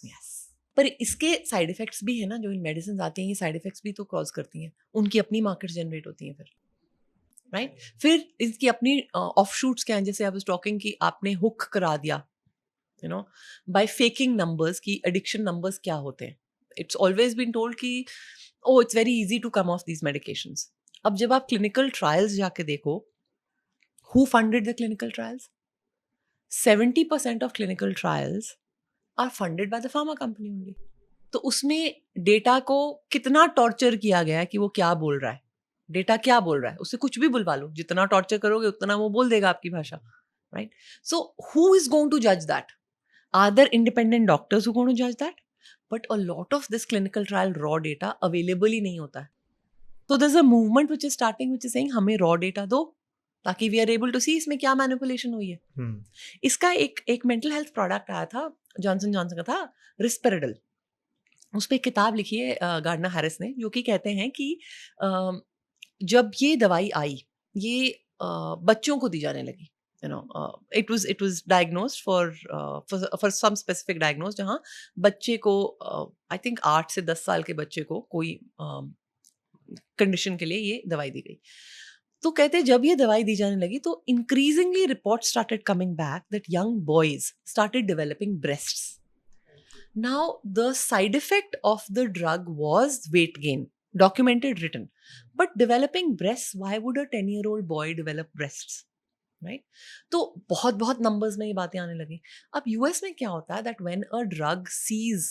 Yes. पर इसके side effects भी है ना, जो इन medicine आती हैं, ये side effects भी तो कॉज करती हैं, उनकी अपनी मार्केट जनरेट होती हैं फिर, राइट? फिर इसकी अपनी ऑफशूट्स क्या हैं? जैसे आई वाज टॉकिंग कि आपने हुक करा दिया, by faking numbers, कि addiction numbers क्या होते हैं. It's always been told कि it's very easy to come off these medications. अब जब आप clinical trials जाके देखो, who funded the clinical trials? 70% of clinical trials are funded by the pharma company only. तो उसमें डेटा को कितना टॉर्चर किया गया है कि वो क्या बोल रहा है, डेटा क्या बोल रहा है, उससे कुछ भी बुलवा लो, जितना टॉर्चर करोगे उतना वो बोल देगा आपकी भाषा, right? So who is going to judge that? Are there independent doctors who are going to judge that? But a lot of this clinical trial raw data available ही नहीं होता है. So there's a movement which is starting, which is saying हमें raw data दो ताकि we are able to see इसमें क्या manipulation हुई है. इसका एक mental health product आया था, जॉनसन जॉनसन का था, रिस्पेरिडल. उस पर एक किताब लिखी है गार्डनर हैरिस ने, जो कि कहते हैं कि जब ये दवाई आई, ये बच्चों को दी जाने लगी. It was diagnosed for some specific diagnosis, जहाँ बच्चे को I think 8 से 10 साल के बच्चे को कोई कंडीशन के लिए ये दवाई दी गई. तो कहते हैं जब ये दवाई दी जाने लगी तो increasingly reports started coming back that young boys started developing breasts. Now the side effect of the drug was weight gain, documented, written. But developing breasts, why would a 10-year-old boy develop breasts? Right? तो बहुत numbers में ये बातें आने लगी. अब US में क्या होता है, that when a drug ceases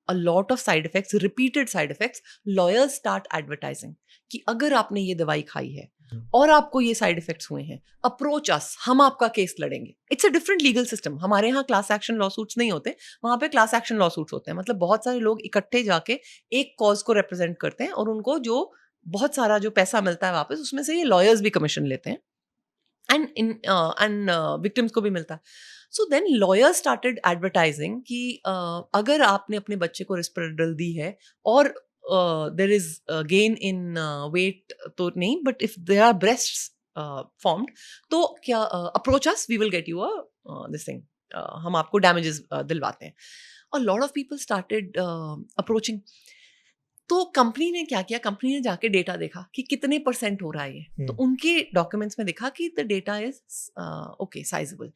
a lot of side effects, repeated side effects, lawyers start advertising कि अगर आपने ये दवाई खाई है और आपको ये साइड इफेक्ट्स हुए हैं, अप्रोच अस, हम आपका केस लड़ेंगे. It's a different legal system. हमारे यहाँ क्लास एक्शन लॉ सूट्स नहीं होते, वहां पे क्लास एक्शन लॉ सूट्स होते हैं. मतलब बहुत सारे लोग इकट्ठे जाके एक कॉज को रिप्रेजेंट करते हैं और उनको जो बहुत सारा जो पैसा मिलता है वापस, उसमें से ये लॉयर्स भी कमीशन लेते हैं एंड विक्टिम्स को भी मिलता है. So then lawyer started advertising कि अगर आपने अपने बच्चे को रिस्पिरेडल दी है और there is gain in weight तो नहीं, but if there are breasts formed तो क्या approach us, we will get you this thing, हम आपको डैमेजेस दिलवाते हैं. और lot of people started approaching. तो कंपनी ने क्या किया, कंपनी ने जाके डेटा देखा कि कितने परसेंट हो रहा है ये. तो उनके डॉक्यूमेंट्स में देखा कि the data is okay sizeable.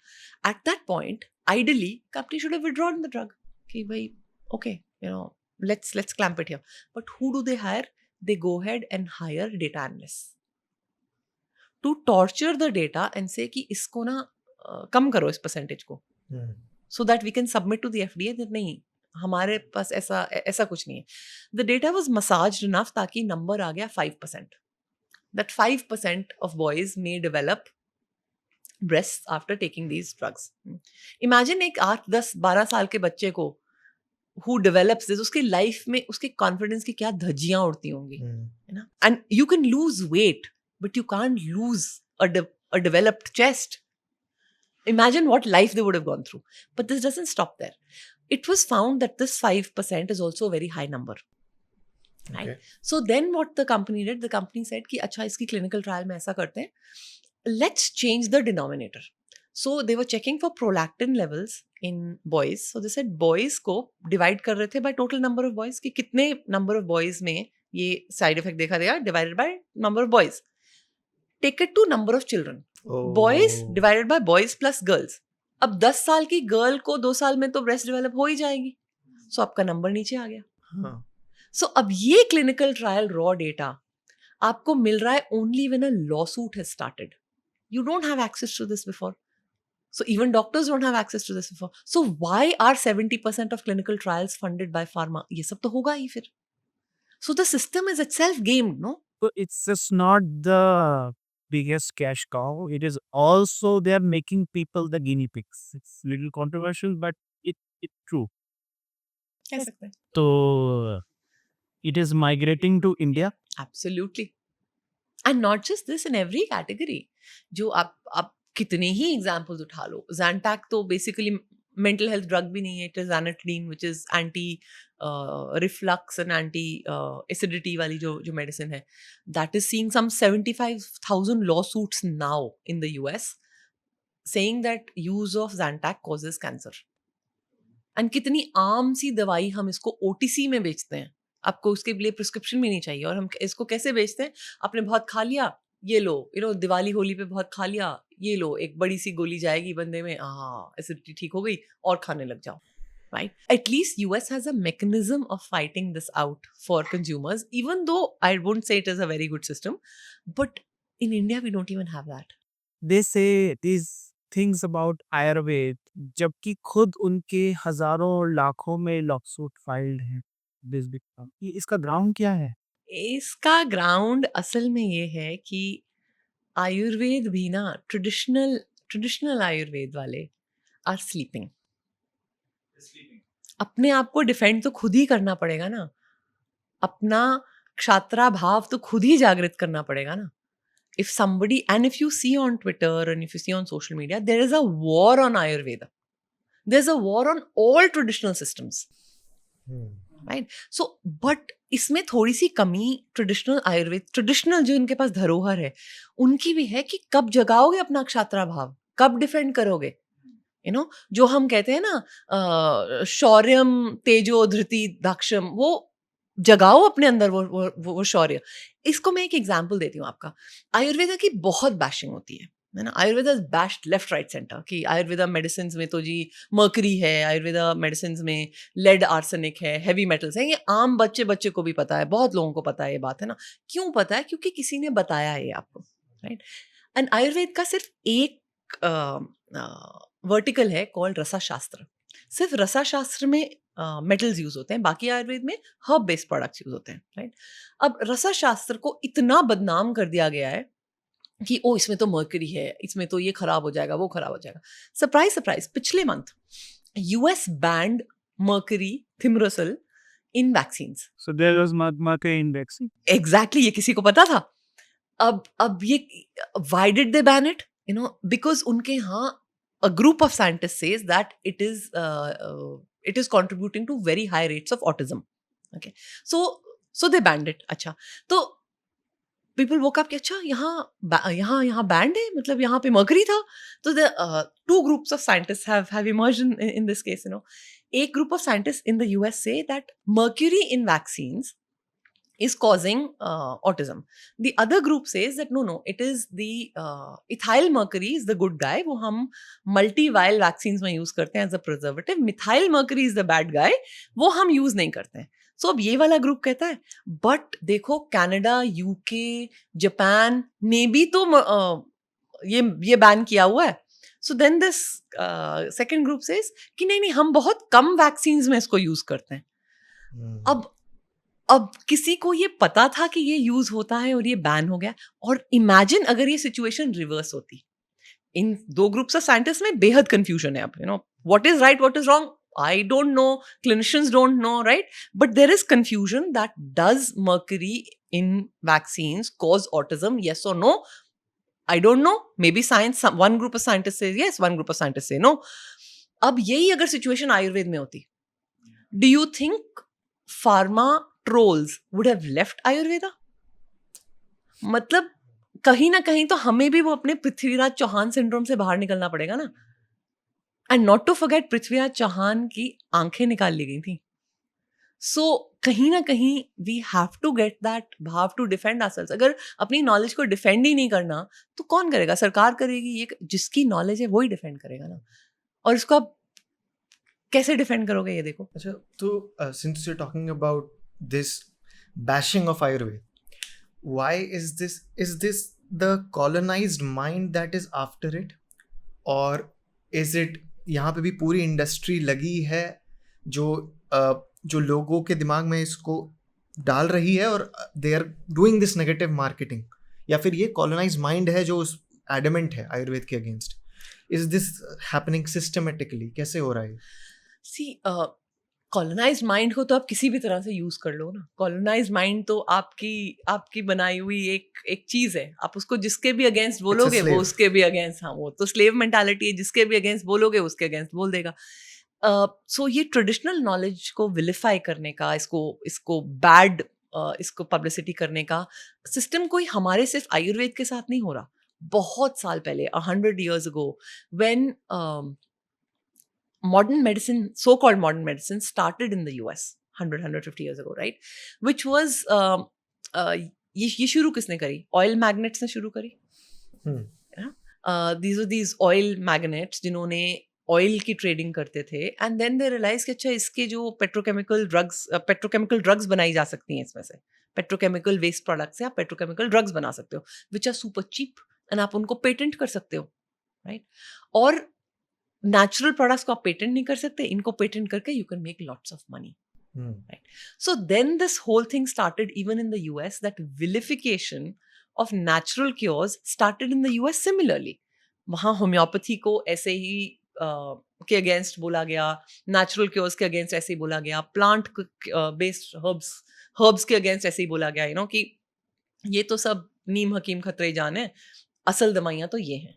Eight that point ideally company should have withdrawn the drug कि भाई okay you know let's clamp it here. But who do they hire? They go ahead and hire data analysts to torture the data and say कि इसको ना कम करो इस percentage को, so that we can submit to the FDA that नहीं, हमारे पास ऐसा कुछ नहीं है. The data was massaged enough ताकि नंबर आ गया 5%. That 5% of boys may develop breasts after taking these drugs. Imagine एक 8, 10, 12 साल के बच्चे को who develops this, उसकी लाइफ में उसके कॉन्फिडेंस की क्या धज्जियां उड़ती होंगी, है ना. And you can lose weight but you can't loose a developed chest. Imagine what life they would have gone through. But this doesn't stop there. It was found that this 5% is also a very high number. Right? Okay. So then what the company did, the company said कि अच्छा इसकी clinical trial में ऐसा करते हैं, let's change the denominator. So they were checking for prolactin levels in boys. So they said boys को divide कर रहे थे by total number of boys, कि कितने number of boys में ये side effect देखा गया, divided by number of boys. Take it to number of children. Boys divided by boys plus girls. अब 10 साल की गर्ल को 2 साल में तो breast develop हो ही जाएगी. So आपका नंबर नीचे आ गया. So अब ये clinical trial raw data आपको मिल रहा है only when a lawsuit has started. You don't have access to this before. So even doctors don't have access to this before. So why are 70% of clinical trials funded by pharma? ये सब तो होगा ही फिर. So the system is itself gamed, no? So it's just not the biggest cash cow. It is also they're making people the guinea pigs. It's little controversial, but it's true. कह सकते हैं. So it is migrating to India. Absolutely. And not just this, in every category. जो आप कितने ही examples उठा लो. Zantac तो बेसिकली मेंटल हेल्थ ड्रग भी नहीं है. इट इज एनाटलीन which is anti reflux and anti acidity वाली जो मेडिसिन है. That is seeing some 75,000 lawsuits now in the US saying that use of Zantac causes cancer. And कितनी आम सी दवाई हम इसको OTC में बेचते हैं. आपको उसके लिए प्रिस्क्रिप्शन भी नहीं चाहिए. और हम इसको कैसे बेचते हैं? आपने बहुत खा लिया, ये लो, दिवाली होली पे बहुत खा लिया, ये लो, एक बड़ी सी गोली जाएगी बंदे में, एसिडिटी ठीक हो गई और खाने लग जाओ. Right? At least US has a mechanism of fighting this out for consumers, even though I wouldn't say it is a very good system. But in India, we don't even have that. They say these things about Ayurved, जबकि खुद उनके हजारों लाखों में lawsuit filed हैं. ये इसका ground क्या है? इसका ग्राउंड असल में ये है कि आयुर्वेद भी ना, ट्रेडिशनल आयुर्वेद वाले आर स्लीपिंग. अपने आप को डिफेंड तो खुद ही करना पड़ेगा ना. अपना क्षात्रा भाव तो खुद ही जागृत करना पड़ेगा ना. If somebody, and if you see on Twitter and if you see on social media, there is a war on Ayurveda. There's a war on all traditional systems. Right? So, but इसमें थोड़ी सी कमी traditional Ayurveda, traditional जो इनके पास धरोहर है उनकी भी है कि कब जगाओगे अपना क्षात्रा भाव, कब डिफेंड करोगे. जो हम कहते हैं ना शौर्यम तेजो धृति दाक्षम, वो जगाओ अपने अंदर वो शौर्य. इसको मैं एक एग्जांपल देती हूँ आपका. आयुर्वेदा की बहुत बैशिंग होती है ना. Ayurveda is bashed left right centre कि आयुर्वेदा मेडिसिन में तो जी मर्करी है, आयुर्वेदा मेडिसिन में लेड आर्सेनिक है, हेवी मेटल्स है. ये आम बच्चे को भी पता है, बहुत लोगों को पता है ये बात, है ना. क्यों पता है? क्योंकि किसी ने बताया है आपको. राइट? एंड आयुर्वेद का सिर्फ एक वर्टिकल है कॉल्ड रसा शास्त्र. सिर्फ रसाशास्त्र में मेटल्स यूज होते हैं, बाकी आयुर्वेद में हर्ब बेस्ड प्रोडक्ट्स यूज होते हैं, राइट? अब रसाशास्त्र को इतना बदनाम कर दिया गया है कि ओ इसमें तो मर्करी है, इसमें तो ये खराब हो जाएगा, वो खराब हो जाएगा। सरप्राइज सरप्राइज, पिछले month US banned mercury, thimerosal in vaccines. So there was mercury in vaccine. Exactly, ये किसी को पता था? अब ये why did they ban it? You know, because उनके यहाँ a group of scientists says that it is contributing to very high rates of autism. Okay, so they banned it. अच्छा, तो people woke up कि अच्छा यहाँ band है, मतलब यहाँ पे मर्करी था। तो the two groups of scientists have emerged in this case. You know, एक group of scientists in the US say that mercury in vaccines is causing autism. The other group says that no, it is the ethyl mercury is the good guy. वो हम multi-vial vaccines में use करते हैं as a preservative. Methyl mercury is the bad guy. वो हम use नहीं करते हैं। So अब ये वाला ग्रुप कहता है, बट देखो कनाडा, यूके, जापान ने भी तो ये बैन किया हुआ है। So then this second group says कि नहीं, हम बहुत कम वैक्सीन्स में इसको यूज करते हैं। अब किसी को ये पता था कि ये यूज होता है और ये बैन हो गया। और इमेजिन अगर ये सिचुएशन रिवर्स होती। इन दो ग्रुप्स ऑफ साइंटिस्ट में बेहद कंफ्यूजन है अब, you know, what is right, what is wrong, I don't know, clinicians don't know, right? But there is confusion that does mercury in vaccines cause autism, yes or no? I don't know. Maybe science, one group of scientists says yes, one group of scientists say no. अब यही अगर situation Ayurveda में होती, do you think pharma trolls would have left Ayurveda? मतलब कहीं ना कहीं तो हमें भी वो अपने पृथ्वीराज चौहान सिंड्रोम से बाहर निकलना पड़ेगा ना। And not to forget, Prithviraj Chauhan की आंखें निकाल ली गई थी। सो कहीं ना कहीं we have to get that, have to defend ourselves. अगर अपनी नॉलेज को डिफेंड ही नहीं करना तो कौन करेगा? सरकार करेगी। ये जिसकी नॉलेज है वही डिफेंड करेगा ना। और इसको आप कैसे डिफेंड करोगे, ये देखो। अच्छा, तो since you are talking about this bashing of Ayurveda, why is this the colonized mind that is after it, or is it यहाँ पे भी पूरी इंडस्ट्री लगी है जो लोगों के दिमाग में इसको डाल रही है और they are doing this negative marketing, या फिर ये कॉलोनाइज माइंड है जो उस एडमेंट है आयुर्वेद के against? Is this happening systematically? कैसे हो रहा है? सी, कॉलोनाइज्ड माइंड को तो आप किसी भी तरह से यूज कर लो ना। कॉलोनाइज्ड माइंड तो आपकी बनाई हुई एक चीज है। आप उसको जिसके भी अगेंस्ट बोलोगे वो उसके भी अगेंस्ट, हाँ, वो तो स्लेव मेंटालिटी है। जिसके भी अगेंस्ट बोलोगे उसके अगेंस्ट बोल देगा। सो ये ट्रेडिशनल नॉलेज को विलिफाई करने का, इसको बैड, इसको पब्लिसिटी करने का सिस्टम कोई हमारे सिर्फ आयुर्वेद के साथ नहीं हो रहा। बहुत साल पहले, 100 years ago, when modern medicine, so-called modern medicine, started in the US 150 years ago, right? Which was ये शुरू किसने करी? Oil magnates ने शुरू करी। These oil magnates जिन्होंने ऑयल की ट्रेडिंग करते थे, एंड देन दे रियलाइज कि अच्छा, इसके जो पेट्रोकेमिकल ड्रग्स बनाई जा सकती हैं, इसमें से पेट्रोकेमिकल वेस्ट प्रोडक्ट से आप पेट्रोकेमिकल ड्रग्स बना सकते हो which are super cheap, and आप उनको पेटेंट कर सकते हो, राइट? और नेचुरल प्रोडक्ट्स को आप पेटेंट नहीं कर सकते, इनको पेटेंट करके you can make lots of money, right? So then this whole thing started even in the US, that vilification of natural cures started in the US similarly. वहाँ homeopathy को ऐसे ही के अगेंस्ट बोला गया, नेचुरल क्योर्स के against ऐसे ही बोला गया, प्लांट बेस्ड हर्ब्स के अगेंस्ट ऐसे ही बोला गया, यू नो, कि ये तो सब नीम हकीम खतरे जान है, असल दवाइयाँ तो ये हैं,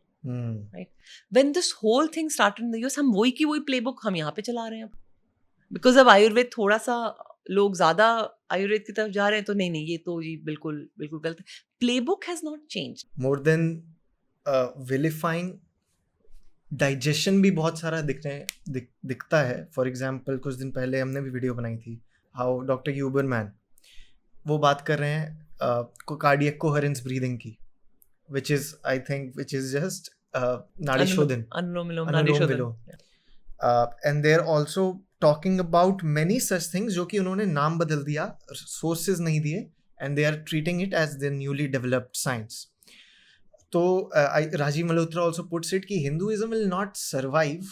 right? When this whole thing started in the US, हम वही की वही प्लेबुक हम यहाँ पे चला रहे हैं अब, बिकॉज अब आयुर्वेद थोड़ा सा लोग ज्यादा आयुर्वेद की तरफ जा रहे हैं, तो नहीं ये तो जी बिल्कुल बिल्कुल गलत है। Playbook has not changed. More than vilifying, digestion भी बहुत सारा दिखता है। फॉर एग्जाम्पल, कुछ दिन पहले हमने भी वीडियो बनाई थी, हाउ डॉक्टर ह्यूबरमैन वो बात कर रहे हैं कार्डियक कोहेरेंस ब्रीदिंग की, which is just नाड़ी शोधन, अनुलोम विलोम, and they're also talking about many such things जो कि उन्होंने नाम बदल दिया, sources नहीं दिए, and they are treating it as the newly developed science. तो Rajiv Malhotra also puts it कि Hinduism will not survive,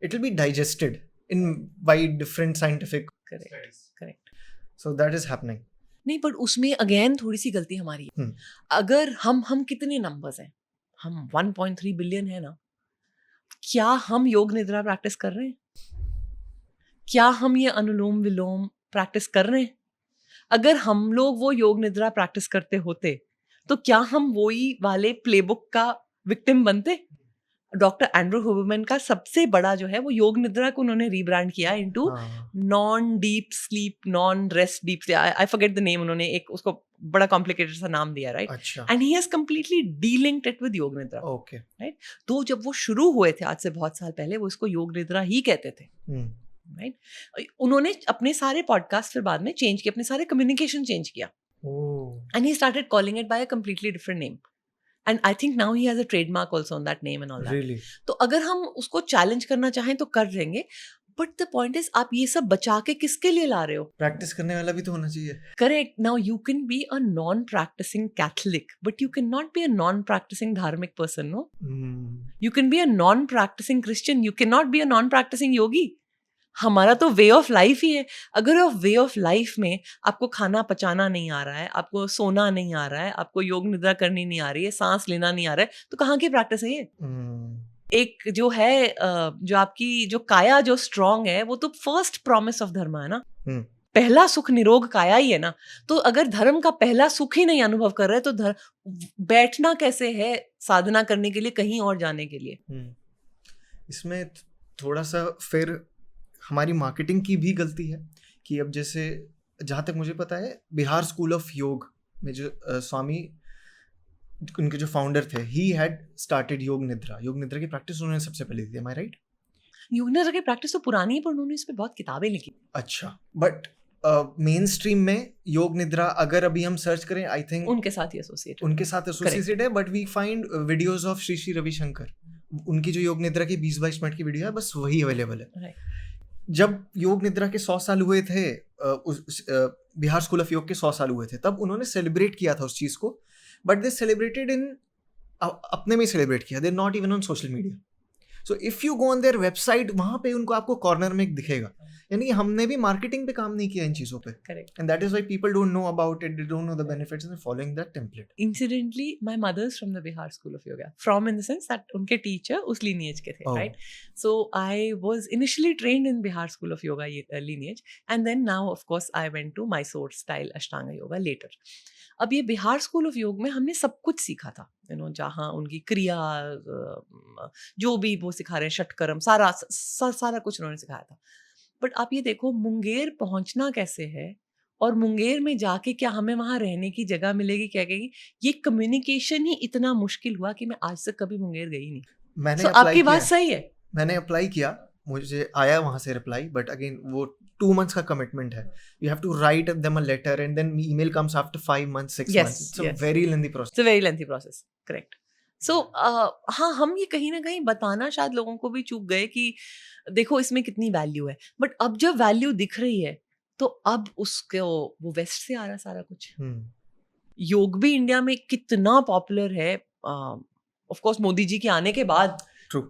it will be digested in by different scientific correct studies. Correct So that is happening. नहीं, पर उसमें again थोड़ी सी गलती हमारी है। हम्म, अगर हम कितने नंबर्स हैं, हम 1.3 बिलियन है ना, क्या हम योग निद्रा प्रैक्टिस कर रहे हैं? क्या हम ये अनुलोम विलोम प्रैक्टिस कर रहे हैं? अगर हम लोग वो योग निद्रा प्रैक्टिस करते होते तो क्या हम वही वाले प्लेबुक का विक्टिम बनते? डॉक्टर एंड्रू हुबरमैन का सबसे बड़ा जो है वो योग निद्रा को उन्होंने रीब्रांड किया इनटू हाँ, non deep sleep, non rest deep, I forget the name, उन्होंने एक उसको बड़ा कॉम्प्लिकेटेड सा नाम दिया, राइट? अच्छा, and he has completely delinked it with yoga nidra. okay. तो जब वो शुरू हुए थे आज से बहुत साल पहले, वो इसको योग निद्रा ही कहते थे, हम्म, राइट? उन्होंने अपने सारे पॉडकास्ट फिर बाद में चेंज किए, अपने सारे कम्युनिकेशन चेंज किया, oh, and he started calling it by a completely different name, and I think now he has a trademark also on that name and all that. really? तो अगर हम उसको चैलेंज करना चाहें तो कर देंगे, बट द पॉइंट इज आप ये सब बचा के किसके लिए ला रहे हो? प्रैक्टिस करने वाला भी तो होना चाहिए. Correct. Now you can be a non practising Catholic, but you can not be a non practising धार्मिक person. No, Hmm, you can be a non practising Christian, you can not be a non practising yogi. हमारा तो way of life ही है. अगर आप way of life में आपको खाना पचाना नहीं आ रहा है, आपको सोना नहीं आ रहा है, आपको योग निद्रा करनी नहीं आ रही है, सांस लेना नहीं आ रहा है, तो कहाँ की प्रैक्टिस है ये? hmm, एक जो है जो आपकी जो काया जो स्ट्रांग है, वो तो फर्स्ट प्रॉमिस ऑफ धर्म है ना. hmm. पहला सुख निरोग काया ही है ना. तो अगर धर्म का पहला सुख ही नहीं अनुभव कर रहे तो बैठना कैसे है साधना करने के लिए, कहीं और जाने के लिए? इसमें थोड़ा सा फिर हमारी मार्केटिंग की भी गलती है कि अब जैसे जहाँ तक मुझे पता है बिहार स्कूल ऑफ योग में जो स्वामी उनके जो फाउंडर थे, ही हैड स्टार्टेड योग निद्रा की प्रैक्टिस उन्होंने सबसे पहले दी. एम आई राइट? योग निद्रा की प्रैक्टिस तो पुरानी है, पर उन्होंने इस पे बहुत किताबें लिखी. अच्छा, बट मेन स्ट्रीम में योग निद्रा अगर अभी हम सर्च करें, आई थिंक उनके साथ ही एसोसिएट. उनके साथ एसोसिएटेड है, but we find videos of Shri Shri Ravishankar. उनकी जो योग निद्रा की 20-22 मिनट की वीडियो है, बस वही अवेलेबल है. जब योग निद्रा के 100 साल हुए थे, बिहार स्कूल ऑफ योग के 100 साल हुए थे, तब उन्होंने सेलिब्रेट किया था उस चीज़ को, बट दे सेलिब्रेटेड इन अपने में सेलिब्रेट किया. They not even on social media. So if you go on their website, वहाँ पे उनको आपको कॉर्नर में दिखेगा. यानी हमने भी मार्केटिंग पे काम नहीं किया इन चीज़ों पे. Correct. And that is why people don't know about it, they don't know the benefits and following that template. Incidentally, my mother's from the Bihar School of Yoga. From in the sense that उनके teacher उस lineage के थे, Oh. right? So I was initially trained in Bihar School of Yoga lineage, and then now of course I went to Mysore style Ashtanga Yoga later. अब ये Bihar school of योग में हमने सब कुछ सीखा था, जहाँ उनकी क्रिया जो भी वो सिखा रहे हैं, षटकर्म, सारा कुछ उन्होंने सिखाया था. बट आप ये देखो, मुंगेर पहुंचना कैसे है, और मुंगेर में जाके क्या हमें वहां रहने की जगह मिलेगी, क्या कहेगी, ये कम्युनिकेशन ही इतना मुश्किल हुआ कि मैं आज तक कभी मुंगेर गई नहीं. मैंने So, अप्लाई आपकी किया बात सही है. मैंने अप्लाई किया, मुझे आया वहाँ से रिप्लाई, बट अगेन वो 2 months का कमिटमेंट है. You have to write them a letter and then email comes after 5 months 6 Yes, months. It's a yes. Very lengthy process. It's a very lengthy process. Correct. So हाँ, हम ये कहीं ना कहीं बताना शायद लोगों को भी चूक गए कि देखो इसमें कितनी वैल्यू है, बट अब जब वैल्यू दिख रही है तो अब उसको वो वेस्ट से आ रहा सारा कुछ. योग भी इंडिया में कितना पॉपुलर है, ऑफ कोर्स मोदी जी के आने के बाद ट्रू.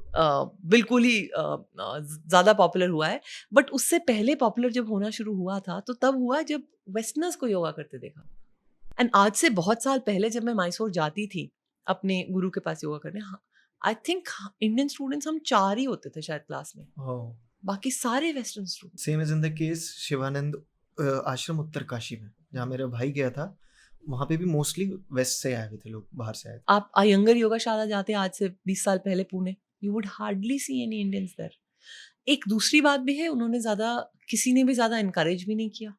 बिल्कुल ही ज्यादा पॉपुलर हुआ है, बट उससे पहले पॉपुलर जब होना शुरू हुआ था तो तब हुआ जब वेस्टर्नर्स को योगा करते देखा. एंड आज से बहुत साल पहले जब मैं मैसूर जाती थी अपने गुरु के पास योगा करने, आई थिंक इंडियन स्टूडेंट्स हम 4 ही होते थे शायद क्लास में, बाकी सारे western students. Same is in the case Shivanand आश्रम उत्तरकाशी में, जहाँ मेरा भाई गया था, वहाँ पे भी मोस्टली वेस्ट से आए हुए थे लोग, बाहर से आए थे. आप अयंगर योगाशाला जाते आज से 20 साल पहले Pune, you would hardly see any Indians there. एक दूसरी बात भी है, उन्होंने किसी ने भी ज्यादा इनकरेज भी नहीं किया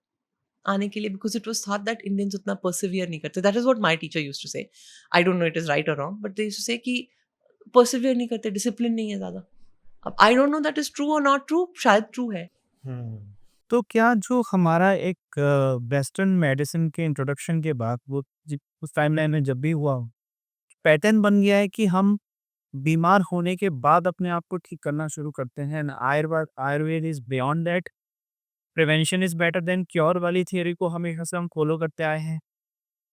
आने के लिए, because it was thought that Indians उतना परसिवियर नहीं करते. That is what my teacher used to say. I don't know it is right और wrong, but they used to say कि परसिवियर नहीं करते, डिसिप्लिन नहीं है ज्यादा. अब आई don't know that is true और नॉट ट्रू, शायद ट्रू है. तो क्या जो हमारा एक वेस्टर्न मेडिसिन के इंट्रोडक्शन के बाद वो उस टाइमलाइन में जब भी हुआ पैटर्न बन गया है कि हम बीमार होने के बाद अपने आप को ठीक करना शुरू करते हैं. Ayurveda is beyond that. Prevention is better than cure वाली थियरी को हमेशा से हम फॉलो करते आए हैं.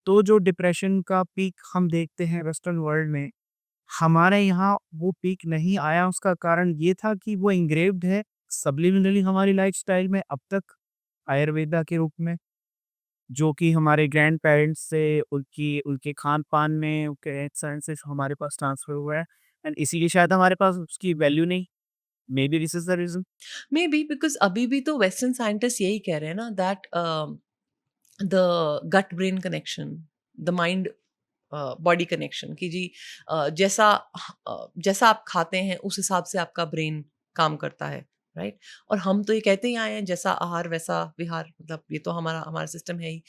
तो जो डिप्रेशन का पीक हम देखते हैं वेस्टर्न वर्ल्ड में, हमारे यहाँ वो पीक नहीं आया. उसका कारण ये था कि वो इंग्रेव्ड है सब्लिमिनली हमारी लाइफस्टाइल में अब तक आयुर्वेदा के रूप में, जो कि हमारे ग्रैंड पेरेंट्स से उनकी उनके खान-पान में, उनके एक्सपेरिएंस से हमारे पास ट्रांसफ़र हुआ है एंड इसीलिए शायद हमारे पास उसकी वैल्यू नहीं। May be this is the reason. May be because अभी भी तो वेस्टर्न साइंटिस्ट यही कह रहे हैं ना that the gut brain connection, the mind body connection कि जी जैसा आप खाते हैं उस हिसाब से आपका ब्रेन काम करता है, राइट? और हम तो ये कहते ही आए हैं जैसा आहार वैसा विहार, मतलब ये तो हमारा हमारा सिस्टम है ही।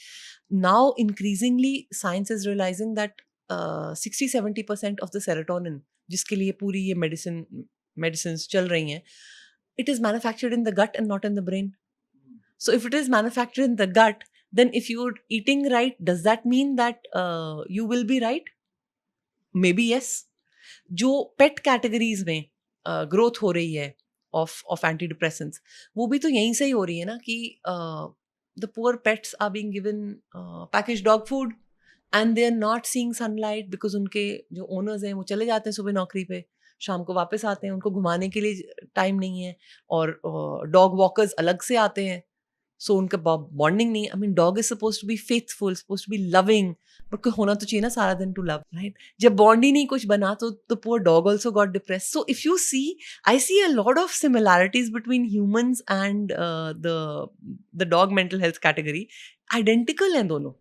Now increasingly science is realising that 60-70% of the serotonin जिसके लिए पूरी ये मेडिसिन चल रही हैं, it is manufactured in the gut and not in the brain. So if it is manufactured in the gut, then if you're eating right, does that mean that you will be right? Maybe yes. जो पेट categories में growth हो रही है of anti depressants, वो भी तो यहीं से ही हो रही है ना कि the poor pets are being given package dog food and they are not seeing sunlight because उनके जो ओनर्स हैं वो चले जाते हैं सुबह नौकरी पे, शाम को वापस आते हैं, उनको घुमाने के लिए टाइम नहीं है, और डॉग वॉकर्स अलग से आते हैं, सो उनका बॉन्डिंग नहीं। I mean dog is suppose to be faithful, suppose to be loving, but कोई होना तो चाहिए ना सारा दिन टू लव, राइट? जब बॉन्ड ही नहीं कुछ बना तो poor dog also got depress. So if you see, I see a lot of similarities between humans and the dog mental health category, identical हैं दोनों।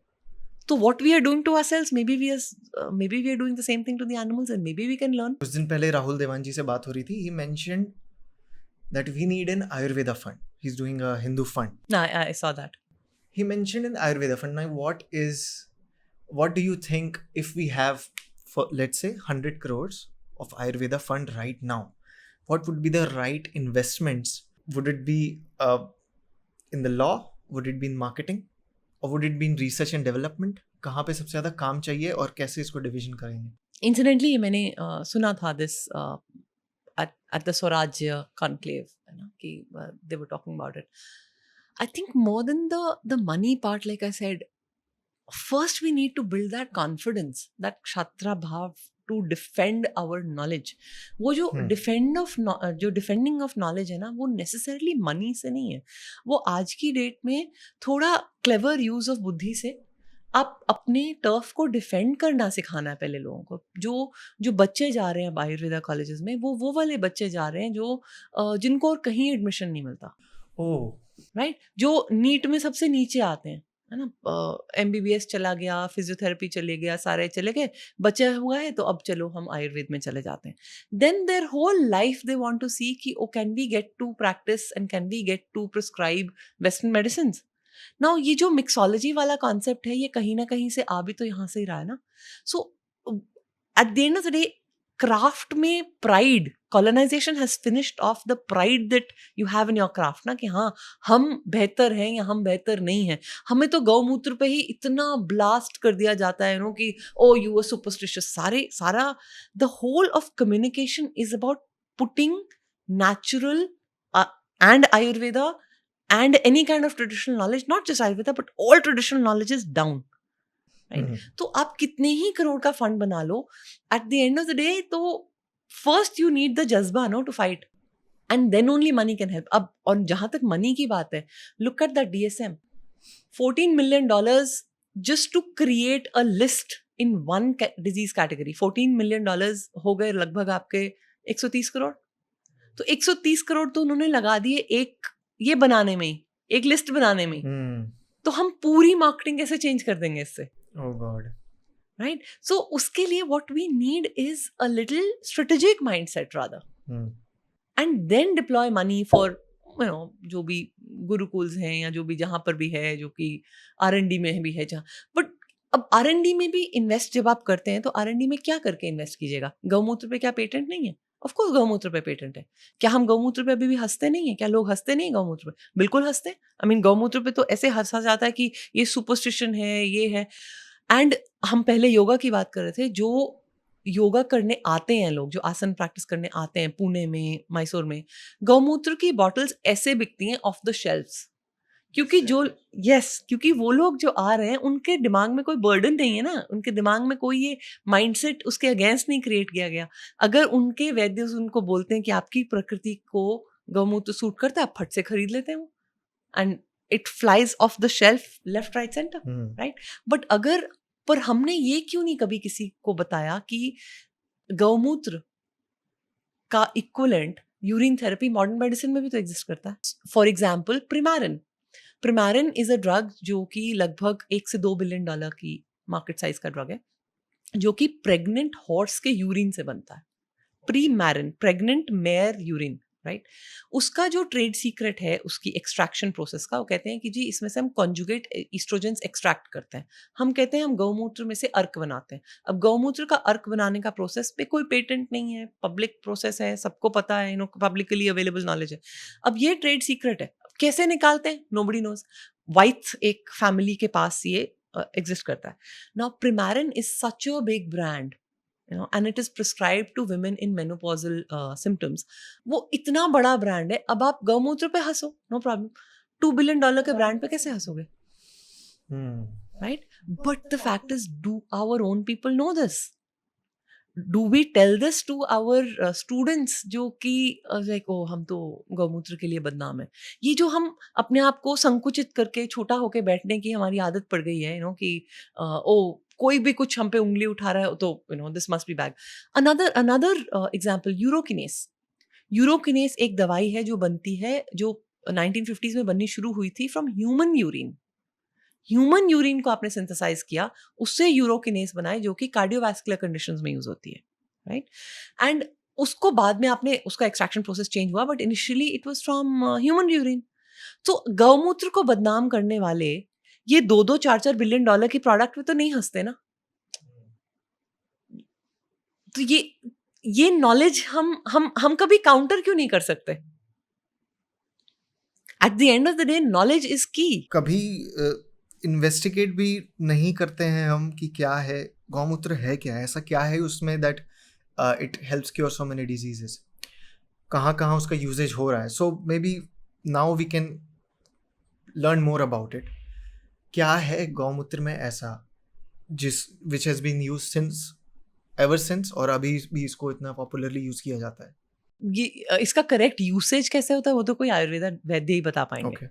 तो what we are doing to ourselves, maybe we are doing the same thing to the animals, and maybe we can learn. कुछ दिन पहले राहुल देवान जी से बात हो रही थी. He mentioned that we need an Ayurveda fund. He's doing a Hindu fund. No, I saw that. He mentioned an Ayurveda fund. Now, what do you think if we have, for let's say, 100 crores of Ayurveda fund right now? What would be the right investments? Would it be in the law? Would it be in marketing? Or would it be in research and development? कहाँ पे सबसे ज़्यादा काम चाहिए और कैसे इसको division करेंगे? Incidentally, ये मैंने सुना था this at the स्वराज्य conclave, है ना, कि they were talking about it. I think more than the money part, like I said, first we need to build that confidence, that kshatriya bhav to defend our knowledge. वो जो defending of knowledge है ना, वो necessarily money से नहीं है, वो आज की डेट में थोड़ा क्लेवर यूज ऑफ बुद्धि से आप अपने टर्फ को डिफेंड करना सिखाना है पहले लोगों को। जो बच्चे जा रहे हैं आयुर्वेदा कॉलेजेस में, वो वाले बच्चे जा रहे हैं जो जिनको और कहीं एडमिशन नहीं मिलता, राइट? जो नीट में सबसे नीचे आते हैं, है ना, MBBS चला गया, फिजियोथेरेपी चले गया, सारे चले गए, बचा हुआ है तो अब चलो हम आयुर्वेद में चले जाते हैं। Then their whole life they want to see कि oh can we get to practise and can we get to prescribe western medicine. Now ये जो मिक्सोलॉजी वाला कॉन्सेप्ट है, ये कहीं ना कहीं से आ भी तो यहाँ से ही रहा है ना। So at the end of the day, craft में pride, colonisation has finished off the pride that you have in your craft ना, कि हाँ हम बेहतर हैं या हम बेहतर नहीं हैं। हमें तो गौमूत्र पे ही इतना ब्लास्ट कर दिया जाता है नो कि ओ यू आर सुपरस्टिशियस। सारा the whole of communication is about putting natural and Ayurveda and any kind of traditional knowledge, not just Ayurveda, but all traditional knowledge is down. Right? तो आप कितने ही करोड़ का fund बना लो, at the end of the day, तो first you need the जज्बा no to fight, and then only money can help. अब और जहाँ तक मनी की बात है, look at the DSM, $14 million just to create a list in one disease category. $14 million हो गए लगभग आपके 130 करोड़. तो 130 करोड़ तो उन्होंने लगा दिए एक ये बनाने में, एक लिस्ट बनाने में. तो हम पूरी मार्केटिंग कैसे चेंज कर देंगे इससे? Oh God. Right? So उसके लिए what we need is a little strategic mindset rather. And then deploy money for, you know, जो भी गुरुकुल्स हैं या जो भी जहाँ पर भी है, जो कि R&D में भी है जहाँ. But अब R&D में भी इन्वेस्ट जब आप करते हैं तो R&D में क्या करके इन्वेस्ट कीजिएगा? गौमूत्र पे क्या पेटेंट नहीं है? ऑफ कोर्स गौमूत्र पे पेटेंट है. क्या हम गौमूत्र पे अभी भी हंसते नहीं है? क्या लोग हंसते नहीं है गौमूत्र पे? बिल्कुल हंसते हैं. आई मीन गौमूत्र पे तो ऐसे हंसा जाता है कि ये सुपरस्टिशन है, ये है. एंड हम पहले योगा की बात कर रहे थे, जो योगा करने आते हैं लोग, जो आसन प्रैक्टिस करने आते हैं पुणे में, मैसूर में, गौमूत्र की बॉटल्स ऐसे बिकती हैं ऑफ द शेल्फ्स, क्योंकि क्योंकि वो लोग जो आ रहे हैं उनके दिमाग में कोई बर्डन नहीं है ना, उनके दिमाग में कोई ये माइंडसेट उसके अगेंस्ट नहीं क्रिएट किया गया. अगर उनके वैद्य उनको बोलते हैं कि आपकी प्रकृति को गौमूत्र सूट करता है, आप फट से खरीद लेते हैं वो, and it flies of the shelf left right centre, right. But अगर, पर हमने ये क्यों नहीं कभी किसी को बताया कि गौमूत्र का equivalent urine therapy modern medicine में भी तो एग्जिस्ट करता है. For example Premarin is a drug जो कि लगभग 1 से 2 बिलियन डॉलर की मार्केट साइज का ड्रग है, जो कि प्रेग्नेंट हॉर्स के यूरिन से बनता है. प्रीमैरिन, प्रेग्नेंट मेयर यूरिन, राइट. उसका जो ट्रेड सीक्रेट है उसकी एक्सट्रैक्शन प्रोसेस का, वो कहते हैं कि जी इसमें से हम कॉन्जुगेट ईस्ट्रोजेंस एक्सट्रैक्ट करते हैं. हम कहते हैं हम गौमूत्र में से अर्क बनाते हैं. अब गौमूत्र का अर्क बनाने का प्रोसेस पे कोई पेटेंट नहीं है, पब्लिक प्रोसेस है, सबको पता है, पब्लिकली अवेलेबल नॉलेज है. अब ये ट्रेड सीक्रेट है, कैसे निकालते हैं नोबडी नोज. वाइट एक फैमिली के पास ये एग्जिस्ट करता है. Now Premarin is such a big brand, and it is prescribed to women in menopausal symptoms. वो इतना बड़ा ब्रांड है. अब आप गौमूत्र पे हंसो, नो प्रॉब्लम. $2 बिलियन के ब्रांड पे कैसे हंसोगे, right? But the fact is, do our own people know this? Do we tell this to our students जो कि like oh हम तो गौमूत्र के लिए बदनाम है. ये जो हम अपने आप को संकुचित करके छोटा होके बैठने की हमारी आदत पड़ गई है, कि ओ कोई भी कुछ हम पे उंगली उठा रहा है तो this must be bad. Another example, urokinase एक दवाई है जो बनती है, जो 1950s में बननी शुरू हुई थी फ्रॉम ह्यूमन यूरिन को आपने सिंथेसाइज किया, उससे यूरोकिनेस बनाए जो कि कार्डियोवैस्कुलर कंडीशंस में यूज होती है, राइट. एंड उसको बाद में आपने उसका एक्सट्रैक्शन प्रोसेस चेंज हुआ, but initially it was from human urine. तो गौमूत्र को बदनाम करने वाले ये 2-4 बिलियन डॉलर की प्रोडक्ट में तो नहीं हंसते ना. तो ये नॉलेज हम कभी काउंटर क्यों नहीं कर सकते? Eight the end of the day knowledge is की. कभी इन्वेस्टिगेट भी नहीं करते हैं हम कि क्या है गौमूत्र, है क्या, ऐसा क्या है उसमें that it helps cure so many diseases, कहाँ कहाँ उसका यूजेज हो रहा है. So maybe now we can learn more about it. क्या है गौमूत्र में ऐसा which has been use ever since और अभी भी इसको इतना पॉपुलरली यूज किया जाता है? ये इसका करेक्ट यूसेज कैसे होता है वो तो कोई आयुर्वेद वैद्य ही बता पाएंगे.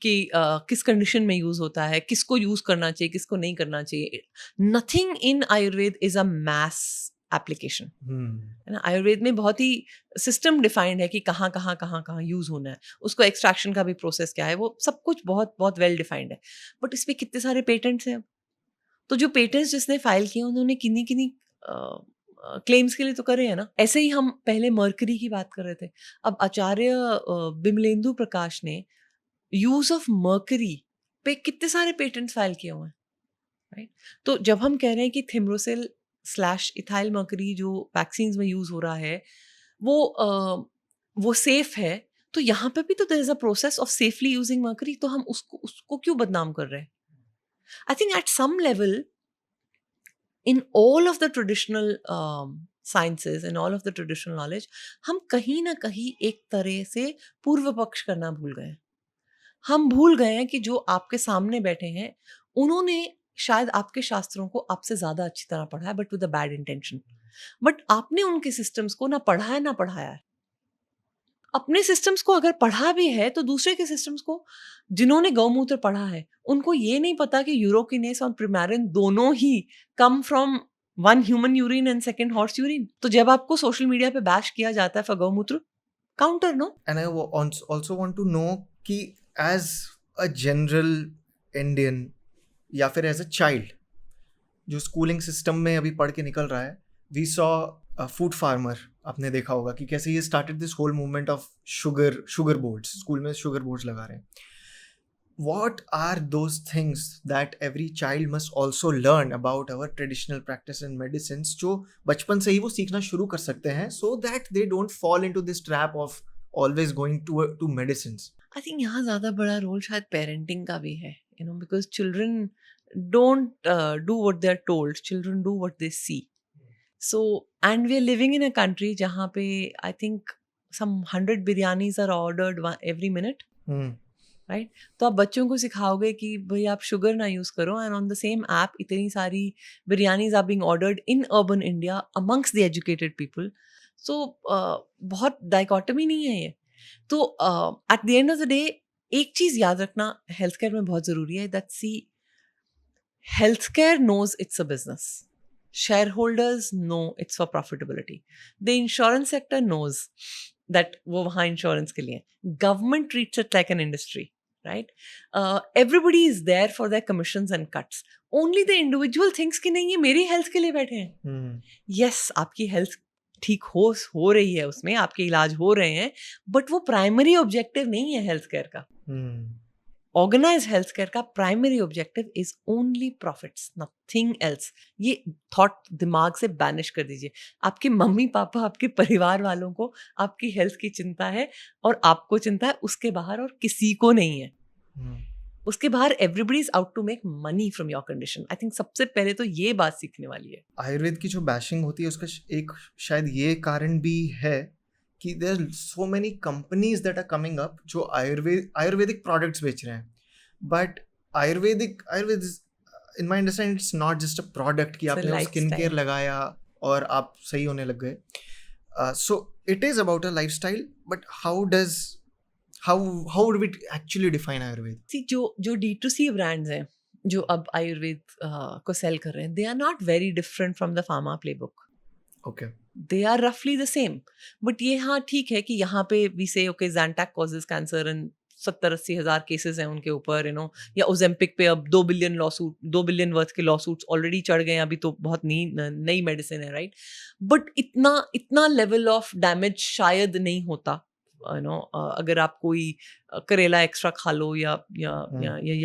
कि किस कंडीशन में यूज होता है, किसको यूज करना चाहिए, किसको नहीं करना चाहिए. Nothing in Ayurveda is a mass application, है ना. आयुर्वेद में बहुत ही सिस्टम डिफाइंड है कि कहाँ यूज होना है, उसको एक्सट्रैक्शन का भी प्रोसेस क्या है, वो सब कुछ बहुत बहुत वेल डिफाइंड है. बट इस पे कितने सारे पेटेंट्स हैं. तो जो पेटेंट्स जिसने फाइल किए उन्होंने किन्हीं क्लेम्स के लिए तो करे हैं ना. ऐसे ही हम पहले मर्करी की बात कर रहे थे. अब आचार्य बिमलेंदु प्रकाश ने यूज ऑफ मर्करी पे कितने सारे पेटेंट्स फाइल किए हुए हैं, राइट. तो जब हम कह रहे हैं कि थिम्रोसिल / इथाइल मर्करी जो वैक्सीन्स में यूज हो रहा है वो सेफ है, तो यहाँ पे भी तो there is a process of safely using mercury. तो हम उसको क्यों बदनाम कर रहे हैं? I think at some level in all of the traditional sciences and all of the traditional knowledge, हम कहीं ना कहीं एक तरह से पूर्व पक्ष करना भूल गए हैं. हम भूल गए हैं कि जो आपके सामने बैठे हैं उन्होंने शायद आपके शास्त्रों को आपसे ज्यादा अच्छी तरह पढ़ा है, but with a bad intention. But आपने उनके सिस्टम्स को ना पढ़ा है ना पढ़ाया है. अपने सिस्टम्स को अगर पढ़ा भी है तो दूसरे के सिस्टम्स को, जिन्होंने गौमूत्र पढ़ा है उनको ये नहीं पता कि यूरोकिनेस और प्रिमारिन दोनों ही come from one human urine and second horse urine. तो जब आपको सोशल मीडिया पे बैश किया जाता है फॉर गौमूत्र, counter no. And I also want to know कि एज अ जनरल इंडियन या फिर एज अ चाइल्ड जो स्कूलिंग सिस्टम में अभी पढ़ के निकल रहा है, वी सॉ फूड फार्मर. आपने देखा होगा कि कैसे ये started this whole movement of sugar boards. School में शुगर बोर्ड्स लगा रहे हैं. What are those things that every child must also learn about our traditional practice and medicines जो बचपन से ही वो सीखना शुरू कर सकते हैं, so that they don't fall into this trap of always going to medicines? I think यहाँ ज़्यादा बड़ा रोल शायद पेरेंटिंग का भी है, because children don't do what they are told, children do what they see. So, and we are living in a country जहाँ पे I think some 100 biryanis are ordered every minute. Right. तो आप बच्चों को सिखाओगे कि भाई आप शुगर ना यूज़ करो, and on the same app इतनी सारी biryanis are being ordered in urban India amongst the educated people. So बहुत डाइकोटमी नहीं है ये. तो at the end of the day एक चीज याद रखना हेल्थ केयर में बहुत जरूरी है, that see health care knows it's a business, shareholders know it's for profitability, the insurance sector knows that वो वहाँ इंश्योरेंस के लिए, government treats it like an industry, right? Everybody is there for their commissions and cuts. Only the individual thinks कि नहीं ये मेरी health के लिए बैठे हैं. Yes, आपकी हेल्थ ठीक हो रही है, उसमें आपके इलाज हो रहे हैं, बट वो प्राइमरी ऑब्जेक्टिव नहीं है हेल्थ केयर का. ऑर्गेनाइज हेल्थ केयर का primary objective is only profits, nothing else. ये थॉट दिमाग से बैनिश कर दीजिए. आपके मम्मी पापा, आपके परिवार वालों को आपकी हेल्थ की चिंता है और आपको चिंता है, उसके बाहर और किसी को नहीं है. उसके बाहर everybody is out to make money from your condition. I think सबसे पहले तो ये बात सीखने वाली है. आयुर्वेद की जो बैशिंग होती है उसका एक शायद ये कारण भी है कि there are so many companies that are coming up जो आयुर्वेदिक प्रोडक्ट्स बेच रहे हैं. But Ayurveda in my understanding it's not just a product कि आपने स्किन केयर लगाया और आप सही होने लग गए. So it is about a lifestyle, but how would we actually define Ayurveda? See, जो D2C ब्रांड्स हैं जो अब आयुर्वेद को सेल कर रहे हैं, they are not very different from the pharma playbook. Okay. They are roughly the same. But ये हाँ ठीक है कि यहाँ पे we say okay Zantac causes cancer and 70-80 हज़ार केसेस हैं उनके ऊपर, या Ozempic पे अब 2 बिलियन वर्थ के लॉसूट्स ऑलरेडी चढ़ गए हैं. अभी तो बहुत नई मेडिसिन है, राइट? बट इतना लेवल ऑफ डैमेज शायद नहीं होता. अगर आप कोई करेला एक्स्ट्रा खा लो या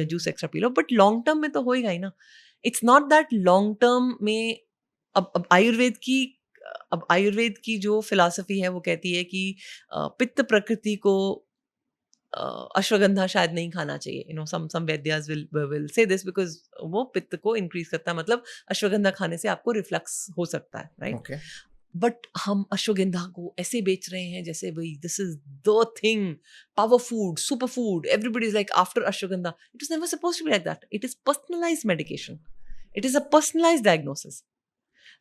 juice extra P low, but long term में तो होएगा ही ना. It's not that long term में अब आयुर्वेद की जो फिलॉसफी है वो कहती है कि पित्त प्रकृति को अश्वगंधा शायद नहीं खाना चाहिए. सम वैद्यास विल से दिस बिकॉज वो पित्त को इंक्रीज करता है, मतलब अश्वगंधा खाने से आपको रिफ्लक्स हो सकता है, राइट? Okay. बट हम अश्वगंधा को ऐसे बेच रहे हैं जैसे भाई this is the thing, power food, super food, everybody is like after ashwagandha. It is never supposed to be like that. It is personalised medication. It is a personalised diagnosis.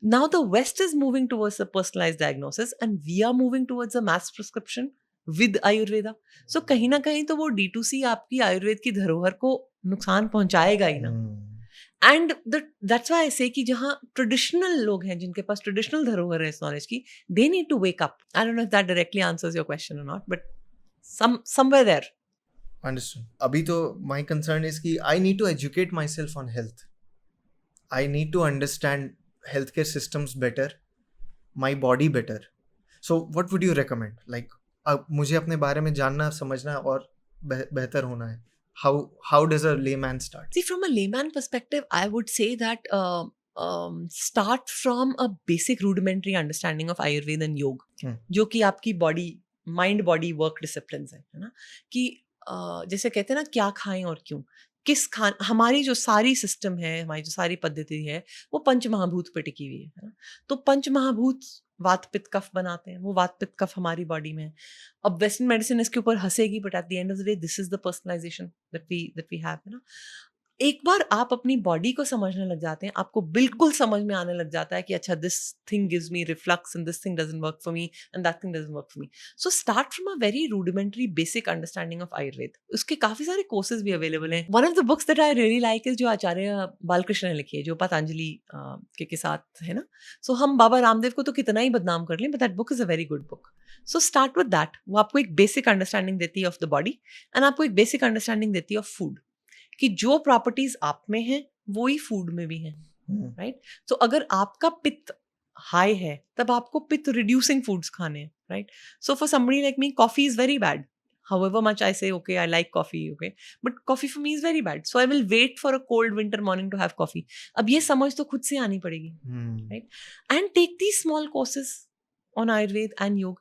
Now the west is moving towards a personalised diagnosis and we are moving towards a mass prescription with Ayurveda. So कहीं ना कहीं तो वो D2C आपकी आयुर्वेद की धरोहर को नुकसान पहुंचाएगा ही ना. एंड दैट्स व्हाई आई से कि जहाँ ट्रेडिशनल लोग हैं, जिनके पास ट्रेडिशनल धरोहर है इस नॉलेज की, they need to wake up. I don't know if that directly answers your question और not, but somewhere there. Understood. अभी तो my concern is कि I need to educate myself on health. I need to understand healthcare systems better, my body better. So what would you recommend? Like मुझे अपने बारे में जानना, समझना और बेहतर होना है. How does a layman start? See, from a layman perspective, I would say that start from a basic rudimentary understanding of Ayurveda and Yoga, जो कि आपकी माइंड बॉडी वर्क डिसिप्लिन है ना. कि जैसे कहते हैं ना, क्या खाएं और क्यों, हमारी जो सारी सिस्टम है, हमारी जो सारी पद्धति है, वो पंच महाभूत पे टिकी हुई है ना. तो पंच महाभूत वात पित्त कफ बनाते हैं. वो वात पित्त कफ हमारी बॉडी में है. अब वेस्टर्न मेडिसिन इसके ऊपर हंसेगी, but at the end of the day this is the personalisation that we have, है ना. एक बार आप अपनी बॉडी को समझने लग जाते हैं, आपको बिल्कुल समझ में आने लग जाता है कि अच्छा this thing gives me reflux and this thing doesn't work for me and that thing doesn't work for me. So start from a very rudimentary basic understanding of Ayurveda. उसके काफी सारे कोर्सेज भी अवेलेबल हैं. One of the books that I really like is जो आचार्य बालकृष्ण ने लिखी है, जो पतंजलि के साथ है ना. सो हम बाबा रामदेव को तो कितना ही बदनाम कर लें, but that book is a very good book. So start with that. वो आपको एक बेसिक अंडरस्टैंडिंग देती है ऑफ द बॉडी एंड आपको एक बेसिक अंडरस्टैंडिंग देती है ऑफ फूड, कि जो प्रॉपर्टीज आप में हैं वो ही फूड में भी हैं, राइट? तो अगर आपका पित्त हाई है तब आपको पित्त रिड्यूसिंग फूड्स खाने हैं, right? So for somebody like me, coffee is very bad. However much I say, okay, I like coffee, okay, but coffee for me is very bad. So I will wait for a cold winter morning to have coffee. अब ये समझ तो खुद से आनी पड़ेगी, right? And take these small courses on Ayurveda and Yoga.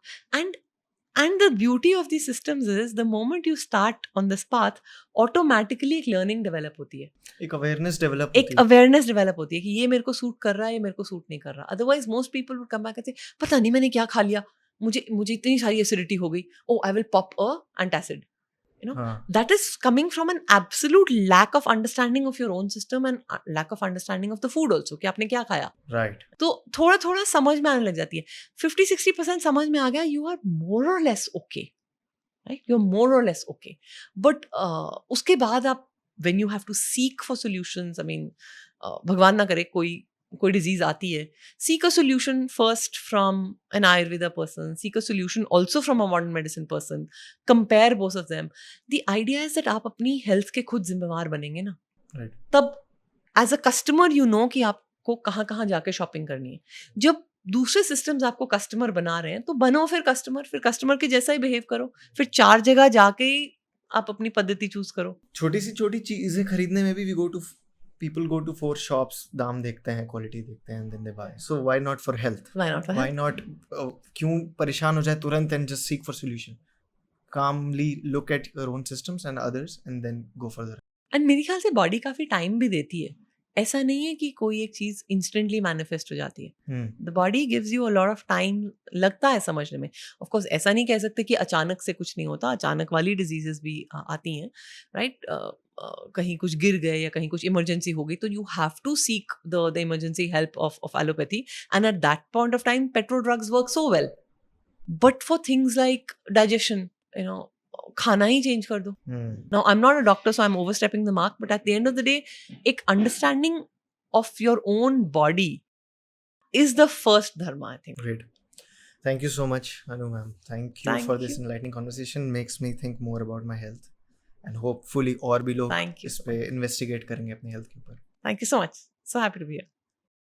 And the beauty of these systems is the moment you start on this path, automatically एक learning develop होती है. एक awareness develop होती है कि ये मेरे को सूट कर रहा है, ये मेरे को सूट नहीं कर रहा. Otherwise most people would come back and say, पता नहीं मैंने क्या खा लिया, मुझे इतनी सारी एसिडिटी हो गई, oh I will pop a antacid. That is coming from an absolute lack of understanding of your own system and lack of understanding of the food also, कि आपने क्या खाया, right? तो थोड़ा समझ में आने लग जाती है. 50-60% समझ में आ गया, you are more or less okay. Right, you are more or less okay. But उसके बाद आप when you have to seek for solutions, I mean भगवान ना करे कोई डिजीज आती है, seek a solution first from an Ayurveda person, seek a solution also from a modern medicine person, compare both of them. The idea is that आप अपनी health के खुद जिम्मेवार बनेंगे ना, राइट. तब as a customer you know कि आपको कहाँ कहाँ जाके शॉपिंग करनी है. जब दूसरे सिस्टम्स आपको कस्टमर बना रहे हैं तो बनो फिर कस्टमर के जैसा ही बिहेव करो, फिर 4 जगह जाके ही आप अपनी पद्धति चूज करो. छोटी सी छोटी चीजें खरीदने में भी people go to 4 shops, दाम देखते हैं, क्वालिटी देखते हैं, and then they buy. So why not for health? Why not for Why health? not क्यों परेशान हो जाए तुरंत and just seek for solution? Calmly look at your own systems and others and then go further. And मेरे ख्याल से body काफी time भी देती है. ऐसा नहीं है कि कोई एक चीज इंस्टेंटली मैनिफेस्ट हो जाती है. The body gives you a lot of time लगता है समझने में. ऑफ कोर्स ऐसा नहीं कह सकते कि अचानक से कुछ नहीं होता, अचानक वाली डिजीजेस भी आती हैं, राइट. कहीं कुछ गिर गए या कहीं कुछ इमरजेंसी हो गई तो you have to seek the emergency help of allopathy, and at that point of time petro drugs work so well. But for things like digestion, you know, खाना ही चेंज कर दो. Now, I'm not a doctor, so I'm overstepping the mark, but at the end of the day, एक understanding of your own body is the first dharma, I think. Great. Thank you so much, Anu ma'am. Thank you Thank for this you. enlightening conversation. Makes me think more about my health. And hopefully और भी लोग Thank you. इस पे investigate करेंगे अपनी health के ऊपर. Thank you so much. So happy to be here.